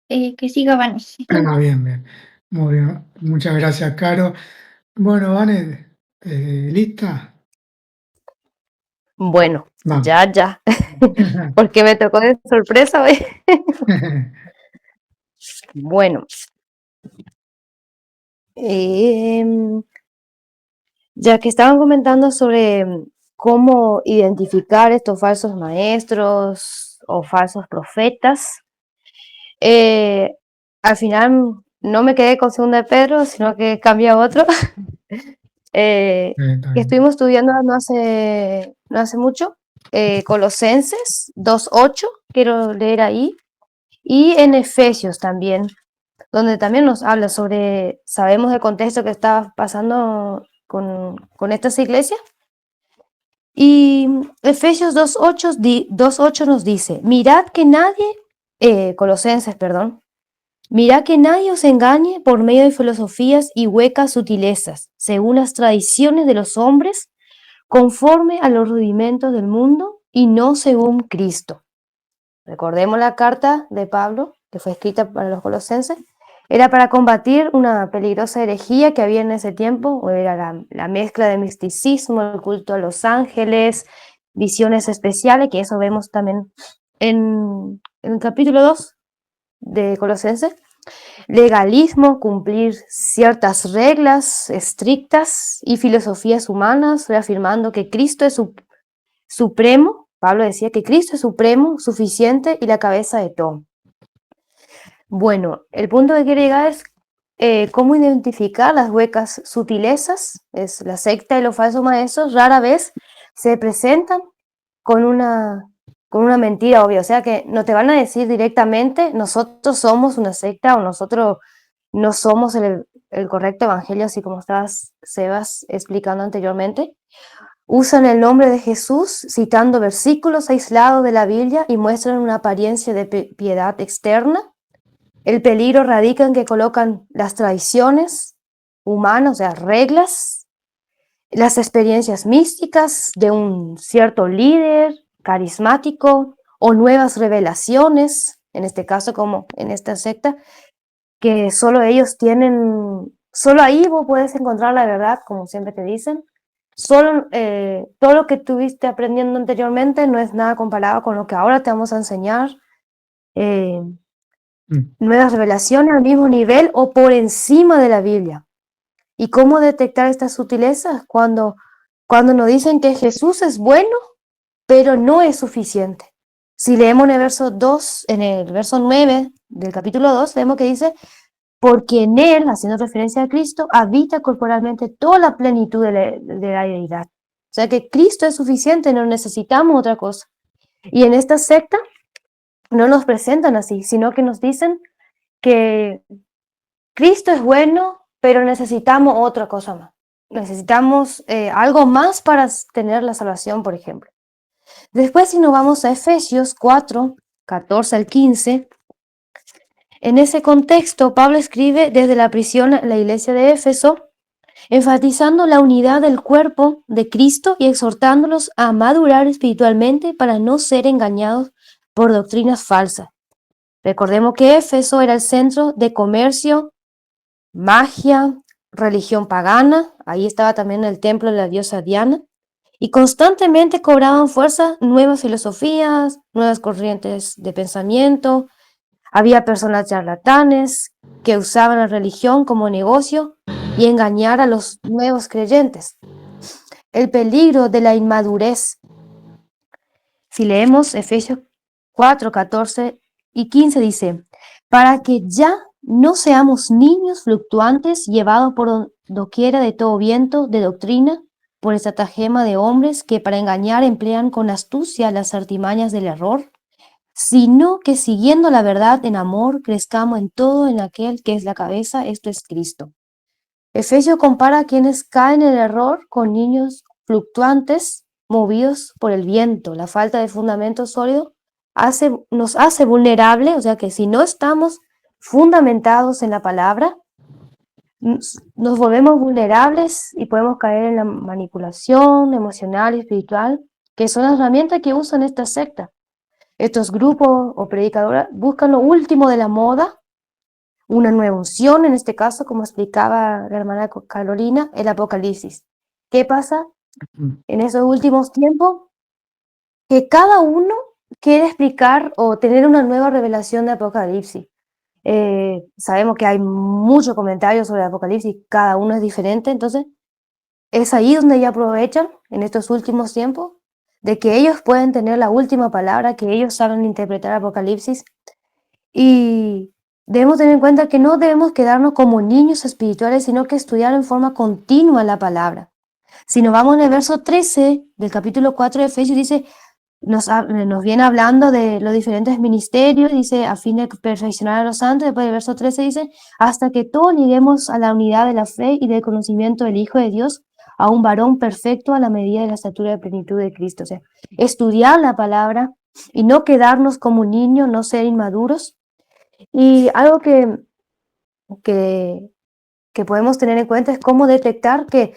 [SPEAKER 2] Que siga Vani.
[SPEAKER 1] Ah, bien, bien. Muy bien. Muchas gracias, Caro. Bueno, Vane, ¿lista?
[SPEAKER 3] Bueno,
[SPEAKER 1] Vamos.
[SPEAKER 3] ya, porque me tocó de sorpresa hoy. Bueno, em, ya que estaban comentando sobre cómo identificar estos falsos maestros o falsos profetas, eh, al final no me quedé con Segunda de Pedro, sino que cambié a otro,
[SPEAKER 1] Está
[SPEAKER 3] que
[SPEAKER 1] bien.
[SPEAKER 3] estuvimos estudiando no hace mucho, Colosenses 2:8, quiero leer ahí, y en Efesios también, donde también nos habla sobre, sabemos el contexto que está pasando con estas iglesias. Y Efesios 2:8 nos dice, mirad que nadie, Colosenses, perdón, mirad que nadie os engañe por medio de filosofías y huecas sutilezas, según las tradiciones de los hombres, conforme a los rudimentos del mundo y no según Cristo. Recordemos la carta de Pablo, que fue escrita para los colosenses, era para combatir una peligrosa herejía que había en ese tiempo, era la mezcla de misticismo, el culto a los ángeles, visiones especiales, que eso vemos también en el capítulo 2 de Colosenses, legalismo, cumplir ciertas reglas estrictas y filosofías humanas, reafirmando que Cristo es supremo. Pablo decía que Cristo es supremo, suficiente y la cabeza de todo. Bueno, el punto que quiero llegar es cómo identificar las huecas sutilezas. Es la secta y los falsos maestros rara vez se presentan con una mentira obvia. O sea que no te van a decir directamente, nosotros somos una secta o nosotros no somos el correcto evangelio, así como estabas, Sebas, explicando anteriormente. Usan el nombre de Jesús citando versículos aislados de la Biblia y muestran una apariencia de piedad externa. El peligro radica en que colocan las tradiciones humanas, o sea, reglas, las experiencias místicas de un cierto líder carismático o nuevas revelaciones, en este caso como en esta secta, que solo ellos tienen, solo ahí vos puedes encontrar la verdad, como siempre te dicen. Solo todo lo que estuviste aprendiendo anteriormente no es nada comparado con lo que ahora te vamos a enseñar. Eh,
[SPEAKER 1] Mm,
[SPEAKER 3] Nuevas revelaciones al mismo nivel o por encima de la Biblia. ¿Y cómo detectar estas sutilezas? Cuando nos dicen que Jesús es bueno, pero no es suficiente. Si leemos en el verso 9 del capítulo 2, vemos que dice, porque en él, haciendo referencia a Cristo, habita corporalmente toda la plenitud de la deidad. O sea que Cristo es suficiente, no necesitamos otra cosa. Y en esta secta no nos presentan así, sino que nos dicen que Cristo es bueno, pero necesitamos otra cosa más. Necesitamos algo más para tener la salvación, por ejemplo. Después, si nos vamos a Efesios 4, 14 al 15, En ese contexto, Pablo escribe desde la prisión a la iglesia de Éfeso, enfatizando la unidad del cuerpo de Cristo y exhortándolos a madurar espiritualmente para no ser engañados por doctrinas falsas. Recordemos que Éfeso era el centro de comercio, magia, religión pagana, ahí estaba también el templo de la diosa Diana, y constantemente cobraban fuerza nuevas filosofías, nuevas corrientes de pensamiento. Había personas charlatanes que usaban la religión como negocio y engañar a los nuevos creyentes. El peligro de la inmadurez. Si leemos Efesios 4, 14 y 15 dice, para que ya no seamos niños fluctuantes llevados por doquiera de todo viento de doctrina, por estratagema de hombres que para engañar emplean con astucia las artimañas del error, sino que siguiendo la verdad en amor, crezcamos en todo en aquel que es la cabeza, esto es Cristo. Efesios compara a quienes caen en el error con niños fluctuantes, movidos por el viento. La falta de fundamento sólido nos hace vulnerables, o sea que si no estamos fundamentados en la palabra, nos volvemos vulnerables y podemos caer en la manipulación emocional y espiritual, que son las herramientas que usan esta secta. Estos grupos o predicadores buscan lo último de la moda, una nueva unción, en este caso, como explicaba la hermana Carolina, el Apocalipsis. ¿Qué pasa en esos últimos tiempos? Que cada uno quiere explicar o tener una nueva revelación de Apocalipsis. Sabemos que hay muchos comentarios sobre el Apocalipsis, cada uno es diferente, entonces es ahí donde ya aprovechan en estos últimos tiempos de que ellos pueden tener la última palabra, que ellos saben interpretar Apocalipsis, y debemos tener en cuenta que no debemos quedarnos como niños espirituales, sino que estudiar en forma continua la palabra. Si nos vamos en el verso 13 del capítulo 4 de Efesios, dice, nos viene hablando de los diferentes ministerios, dice, a fin de perfeccionar a los santos. Después del verso 13 dice, hasta que todos lleguemos a la unidad de la fe y del conocimiento del Hijo de Dios, a un varón perfecto a la medida de la estatura de plenitud de Cristo. O sea, estudiar la palabra y no quedarnos como niños, no ser inmaduros. Y algo que podemos tener en cuenta es cómo detectar que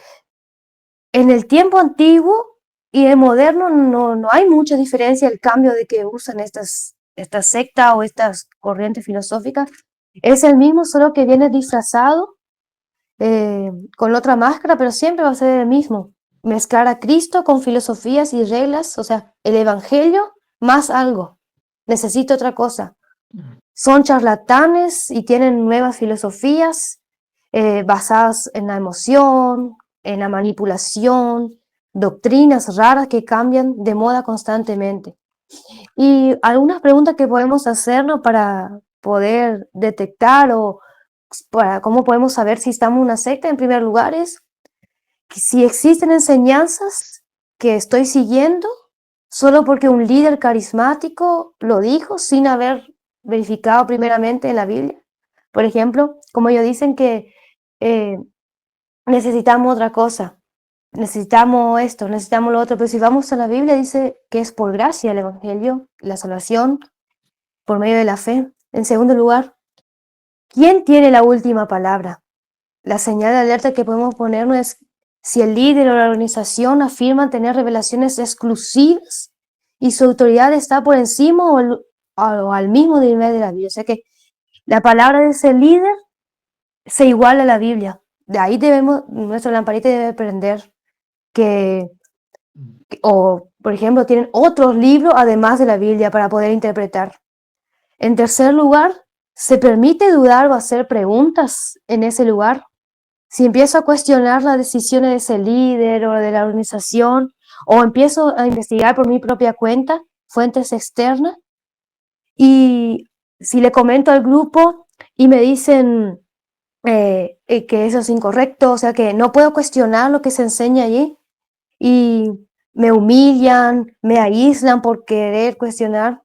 [SPEAKER 3] en el tiempo antiguo y el moderno no hay mucha diferencia el cambio de que usan estas sectas o estas corrientes filosóficas. Es el mismo, solo que viene disfrazado con otra máscara, pero siempre va a ser el mismo. Mezclar a Cristo con filosofías y reglas, o sea, el evangelio más algo. Necesito otra cosa. Son charlatanes y tienen nuevas filosofías basadas en la emoción, en la manipulación, doctrinas raras que cambian de moda constantemente. Y algunas preguntas que podemos hacernos para poder detectar o para cómo podemos saber si estamos en una secta, en primer lugar, es si existen enseñanzas que estoy siguiendo solo porque un líder carismático lo dijo sin haber verificado primeramente en la Biblia. Por ejemplo, como ellos dicen que necesitamos otra cosa, necesitamos esto, necesitamos lo otro, pero si vamos a la Biblia dice que es por gracia el Evangelio, la salvación, por medio de la fe. En segundo lugar, ¿quién tiene la última palabra? La señal de alerta que podemos ponernos es si el líder o la organización afirman tener revelaciones exclusivas y su autoridad está por encima o al mismo nivel de la Biblia. O sea que la palabra de ese líder se iguala a la Biblia. De ahí nuestra lamparita debe prender o por ejemplo, tienen otros libros además de la Biblia para poder interpretar. En tercer lugar, ¿se permite dudar o hacer preguntas en ese lugar? Si empiezo a cuestionar las decisiones de ese líder o de la organización, o empiezo a investigar por mi propia cuenta, fuentes externas, y si le comento al grupo y me dicen que eso es incorrecto, o sea que no puedo cuestionar lo que se enseña allí, y me humillan, me aíslan por querer cuestionar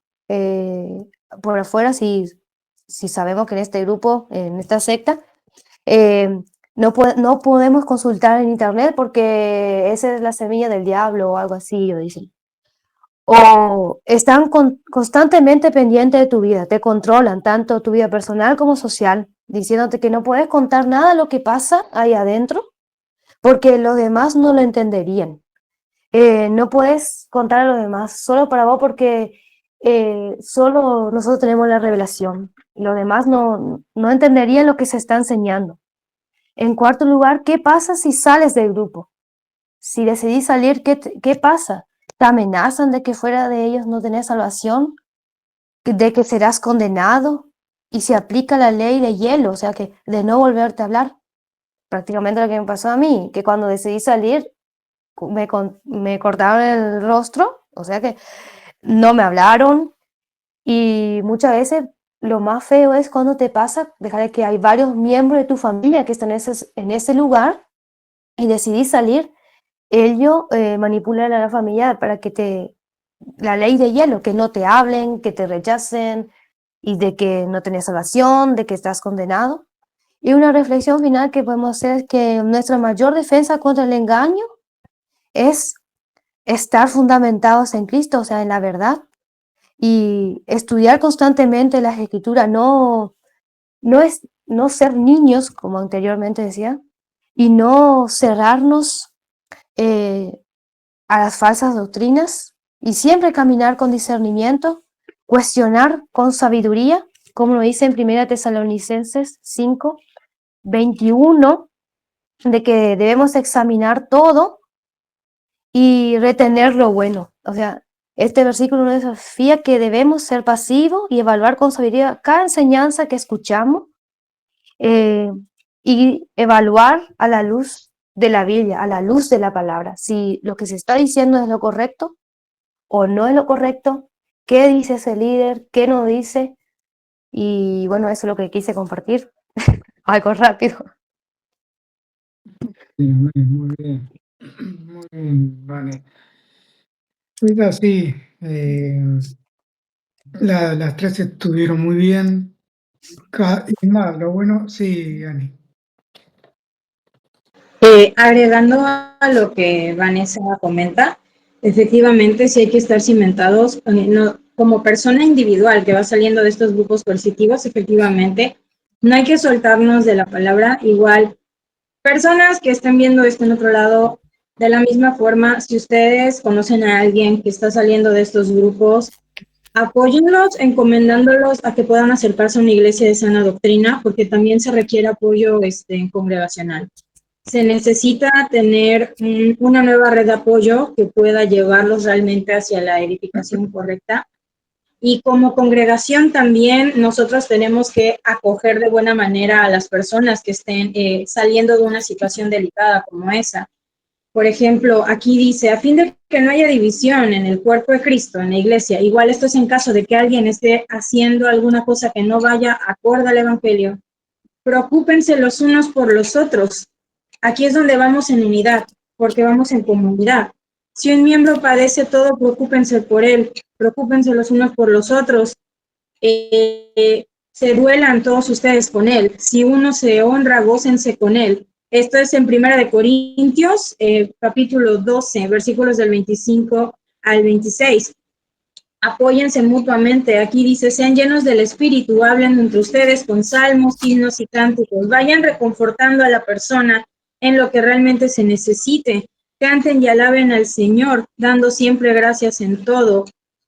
[SPEAKER 3] por afuera, si sabemos que en este grupo, en esta secta, no podemos consultar en internet porque esa es la semilla del diablo o algo así, ellos dicen. o están constantemente pendientes de tu vida, te controlan tanto tu vida personal como social, diciéndote que no puedes contar nada de lo que pasa ahí adentro porque los demás no lo entenderían. No puedes contar a los demás solo para vos porque solo nosotros tenemos la revelación. Los demás no entenderían lo que se está enseñando. En cuarto lugar, ¿qué pasa si sales del grupo? Si decidís salir, ¿qué pasa? ¿Te amenazan de que fuera de ellos no tenés salvación? ¿De que serás condenado? Y se aplica la ley de hielo, o sea que de no volverte a hablar. Prácticamente lo que me pasó a mí, que cuando decidí salir, me cortaron el rostro, o sea que no me hablaron y muchas veces lo más feo es cuando te pasa, dejar que hay varios miembros de tu familia que están en ese lugar y decidís salir, ellos manipulan a la familia para que la ley de hielo, que no te hablen, que te rechacen y de que no tenés salvación, de que estás condenado. Y una reflexión final que podemos hacer es que nuestra mayor defensa contra el engaño es estar fundamentados en Cristo, o sea, en la verdad, y estudiar constantemente las escrituras, no ser niños, como anteriormente decía, y no cerrarnos a las falsas doctrinas, y siempre caminar con discernimiento, cuestionar con sabiduría, como lo dice en 1 Tesalonicenses 5:21, de que debemos examinar todo y retener lo bueno. O sea, este versículo nos desafía que debemos ser pasivos y evaluar con sabiduría cada enseñanza que escuchamos eh, y evaluar a la luz de la Biblia, a la luz de la palabra, si lo que se está diciendo es lo correcto o no es lo correcto, qué dice ese líder, qué no dice. Y bueno, eso es lo que quise compartir. Algo rápido.
[SPEAKER 1] Sí, muy bien. Muy bien, vale. Mira, sí, las tres estuvieron muy bien. Y nada, lo bueno, sí, Ani.
[SPEAKER 4] Agregando a lo que Vanessa comenta, efectivamente sí hay que estar cimentados como persona individual que va saliendo de estos grupos coercitivos, efectivamente, no hay que soltarnos de la palabra. Igual, personas que estén viendo esto en otro lado, de la misma forma, si ustedes conocen a alguien que está saliendo de estos grupos, apóyenlos encomendándolos a que puedan acercarse a una iglesia de sana doctrina, porque también se requiere apoyo congregacional. Se necesita tener una nueva red de apoyo que pueda llevarlos realmente hacia la edificación correcta. Y como congregación también nosotros tenemos que acoger de buena manera a las personas que estén saliendo de una situación delicada como esa. Por ejemplo, aquí dice, a fin de que no haya división en el cuerpo de Cristo, en la iglesia, igual esto es en caso de que alguien esté haciendo alguna cosa que no vaya acorde al Evangelio, preocúpense los unos por los otros. Aquí es donde vamos en unidad, porque vamos en comunidad. Si un miembro padece todo, preocúpense por él, preocúpense los unos por los otros. Se duelan todos ustedes con él. Si uno se honra, gócense con él. Esto es en 1 Corintios, capítulo 12, versículos del 25 al 26. Apóyense mutuamente. Aquí dice, sean llenos del Espíritu, hablen entre ustedes con salmos, himnos y cánticos. Vayan reconfortando a la persona en lo que realmente se necesite. Canten y alaben al Señor, dando siempre gracias en todo.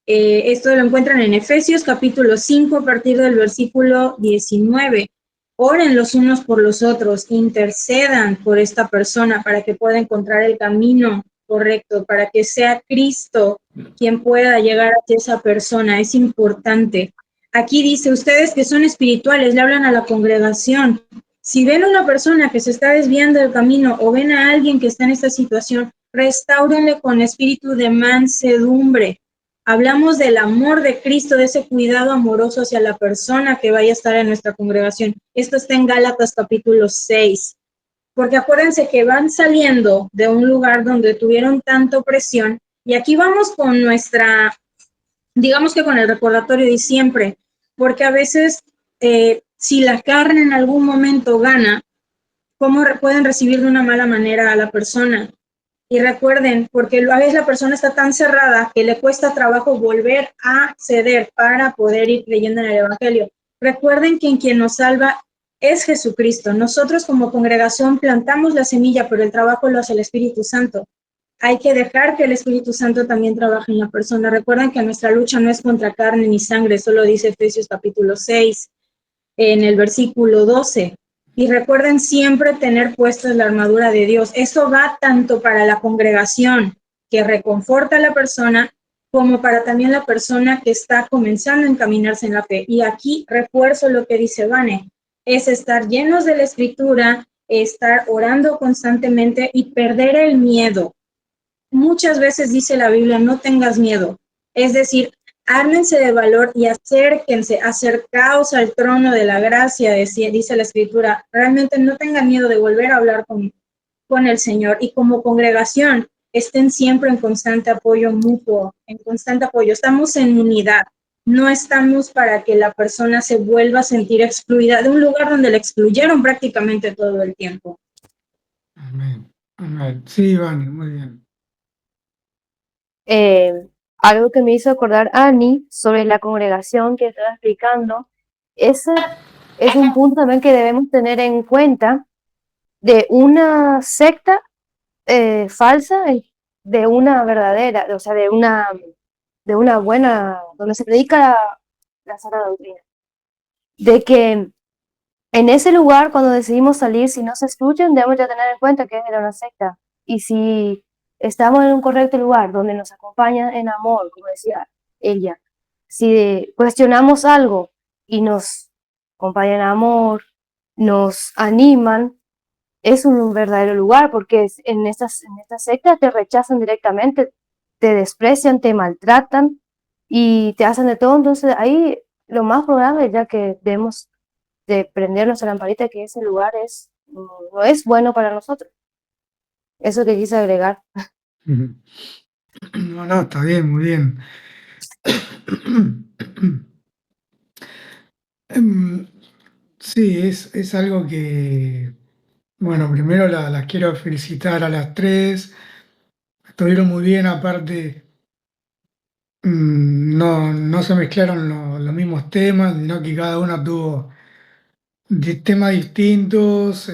[SPEAKER 4] Esto lo encuentran en Efesios capítulo 5, a partir del versículo 19. Oren los unos por los otros, intercedan por esta persona para que pueda encontrar el camino correcto, para que sea Cristo quien pueda llegar hacia esa persona. Es importante. Aquí dice, ustedes que son espirituales, le hablan a la congregación. Si ven a una persona que se está desviando del camino o ven a alguien que está en esta situación, restáurenle con espíritu de mansedumbre. Hablamos del amor de Cristo, de ese cuidado amoroso hacia la persona que vaya a estar en nuestra congregación. Esto está en Gálatas capítulo 6. Porque acuérdense que van saliendo de un lugar donde tuvieron tanta opresión, y aquí vamos con nuestra, digamos que con el recordatorio de siempre, porque a veces si la carne en algún momento gana, ¿cómo pueden recibir de una mala manera a la persona? Y recuerden, porque a veces la persona está tan cerrada que le cuesta trabajo volver a ceder para poder ir creyendo en el Evangelio. Recuerden que quien nos salva es Jesucristo. Nosotros como congregación plantamos la semilla, pero el trabajo lo hace el Espíritu Santo. Hay que dejar que el Espíritu Santo también trabaje en la persona. Recuerden que nuestra lucha no es contra carne ni sangre, eso lo dice Efesios capítulo 6, en el versículo 12. Y recuerden siempre tener puesta la armadura de Dios. Eso va tanto para la congregación que reconforta a la persona, como para también la persona que está comenzando a encaminarse en la fe. Y aquí refuerzo lo que dice Vane, es estar llenos de la Escritura, estar orando constantemente y perder el miedo. Muchas veces dice la Biblia, no tengas miedo. Es decir, ármense de valor y acérquense, acercaos al trono de la gracia, dice la Escritura. Realmente no tengan miedo de volver a hablar con el Señor. Y como congregación, estén siempre en constante apoyo mutuo, en constante apoyo. Estamos en unidad. No estamos para que la persona se vuelva a sentir excluida de un lugar donde la excluyeron prácticamente todo el tiempo.
[SPEAKER 1] Amén. Amén. Sí, Vane, muy bien.
[SPEAKER 3] Algo que me hizo acordar Ani sobre la congregación que estaba explicando, ese es un punto también que debemos tener en cuenta de una secta falsa, de una verdadera, o sea, de una buena, donde se predica la sana doctrina. De que en ese lugar, cuando decidimos salir, si no se escuchan, debemos ya tener en cuenta que era una secta. Y si estamos en un correcto lugar, donde nos acompañan en amor, como decía ella, si cuestionamos algo y nos acompañan en amor, nos animan, es un verdadero lugar, porque en estas sectas te rechazan directamente, te desprecian, te maltratan y te hacen de todo. Entonces ahí lo más probable, ya que debemos de prender nuestra lamparita, que ese lugar no es bueno para nosotros. Eso que quise agregar.
[SPEAKER 1] Ujú. No, está bien, muy bien. Em, Sí, es algo que, bueno, primero las quiero felicitar a las tres, estuvieron muy bien, aparte, no se mezclaron los mismos temas, sino que cada una tuvo temas distintos,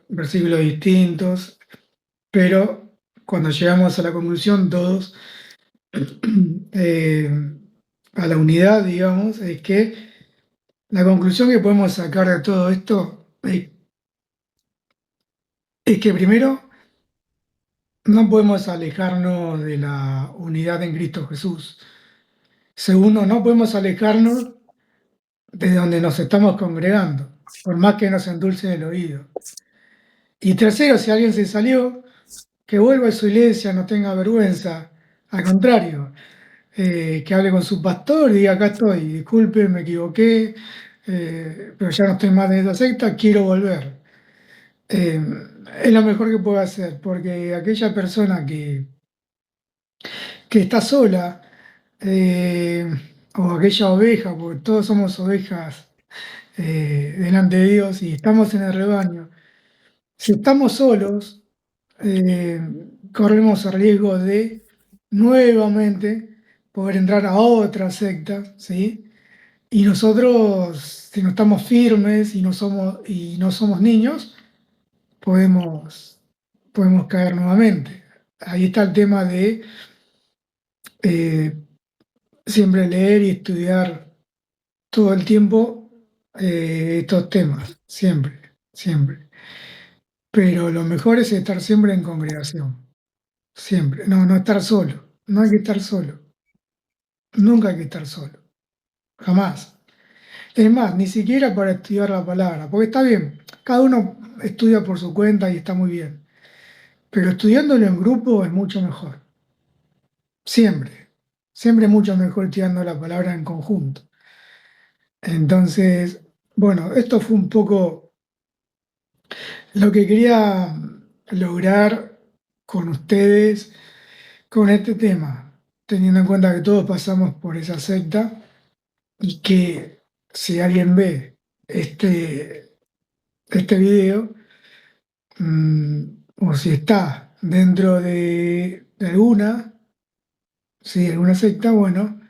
[SPEAKER 1] versículos distintos, pero cuando llegamos a la conclusión todos, eh, a la unidad, digamos, es que la conclusión que podemos sacar de todo esto es que primero no podemos alejarnos de la unidad en Cristo Jesús. Segundo, no podemos alejarnos de donde nos estamos congregando, por más que nos endulce el oído. Y tercero, si alguien se salió, que vuelva a su iglesia, no tenga vergüenza. Al contrario, que hable con su pastor y diga, acá estoy, disculpe, me equivoqué, pero ya no estoy más en esa secta, quiero volver. Eh, es lo mejor que puedo hacer, porque aquella persona que está sola, eh, o aquella oveja, porque todos somos ovejas delante de Dios y estamos en el rebaño. Si estamos solos, eh, corremos el riesgo de nuevamente poder entrar a otra secta, ¿sí? Y nosotros, si no estamos firmes y no somos niños, podemos, podemos caer nuevamente. Ahí está el tema de eh, siempre leer y estudiar todo el tiempo estos temas, siempre, siempre. Pero lo mejor es estar siempre en congregación, siempre. No estar solo, no hay que estar solo, nunca hay que estar solo, jamás. Es más, ni siquiera para estudiar la palabra, porque está bien, cada uno estudia por su cuenta y está muy bien, pero estudiándolo en grupo es mucho mejor, siempre, siempre es mucho mejor estudiando la palabra en conjunto. Entonces, bueno, esto fue un poco lo que quería lograr con ustedes con este tema, teniendo en cuenta que todos pasamos por esa secta y que si alguien ve este video, o si está dentro de alguna, sí, alguna secta, bueno,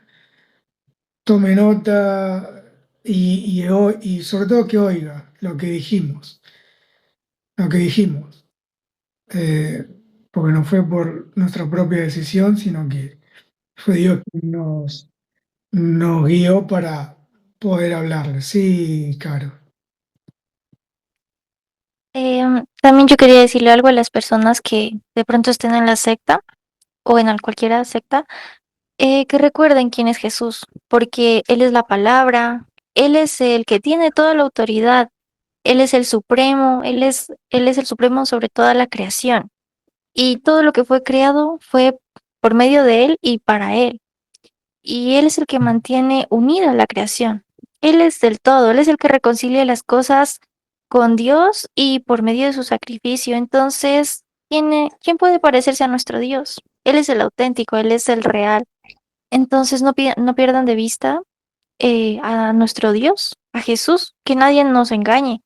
[SPEAKER 1] tome nota y sobre todo que oiga lo que dijimos, eh, porque no fue por nuestra propia decisión, sino que fue Dios quien nos guió para poder hablarle. Sí, claro.
[SPEAKER 2] También yo quería decirle algo a las personas que de pronto estén en la secta o en cualquiera secta, que recuerden quién es Jesús, porque Él es la palabra, Él es el que tiene toda la autoridad, Él es el supremo, Él es el supremo sobre toda la creación. Y todo lo que fue creado fue por medio de Él y para Él. Y Él es el que mantiene unida la creación. Él es del todo, Él es el que reconcilia las cosas con Dios y por medio de su sacrificio. Entonces, ¿quién puede parecerse a nuestro Dios? Él es el auténtico, Él es el real. Entonces, no pierdan de vista a nuestro Dios, a Jesús, que nadie nos engañe,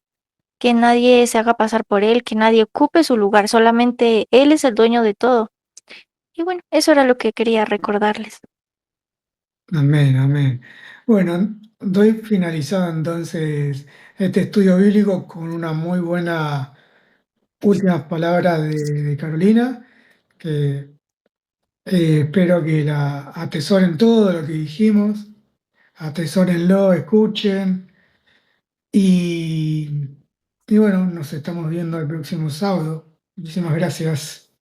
[SPEAKER 2] que nadie se haga pasar por Él, que nadie ocupe su lugar, solamente Él es el dueño de todo. Y bueno, eso era lo que quería recordarles.
[SPEAKER 1] Amén, amén. Bueno, doy finalizado entonces este estudio bíblico con una muy buena últimas palabras de Carolina, que espero que la atesoren todo lo que dijimos, atesórenlo, escuchen y, y bueno, nos estamos viendo el próximo sábado. Muchísimas gracias.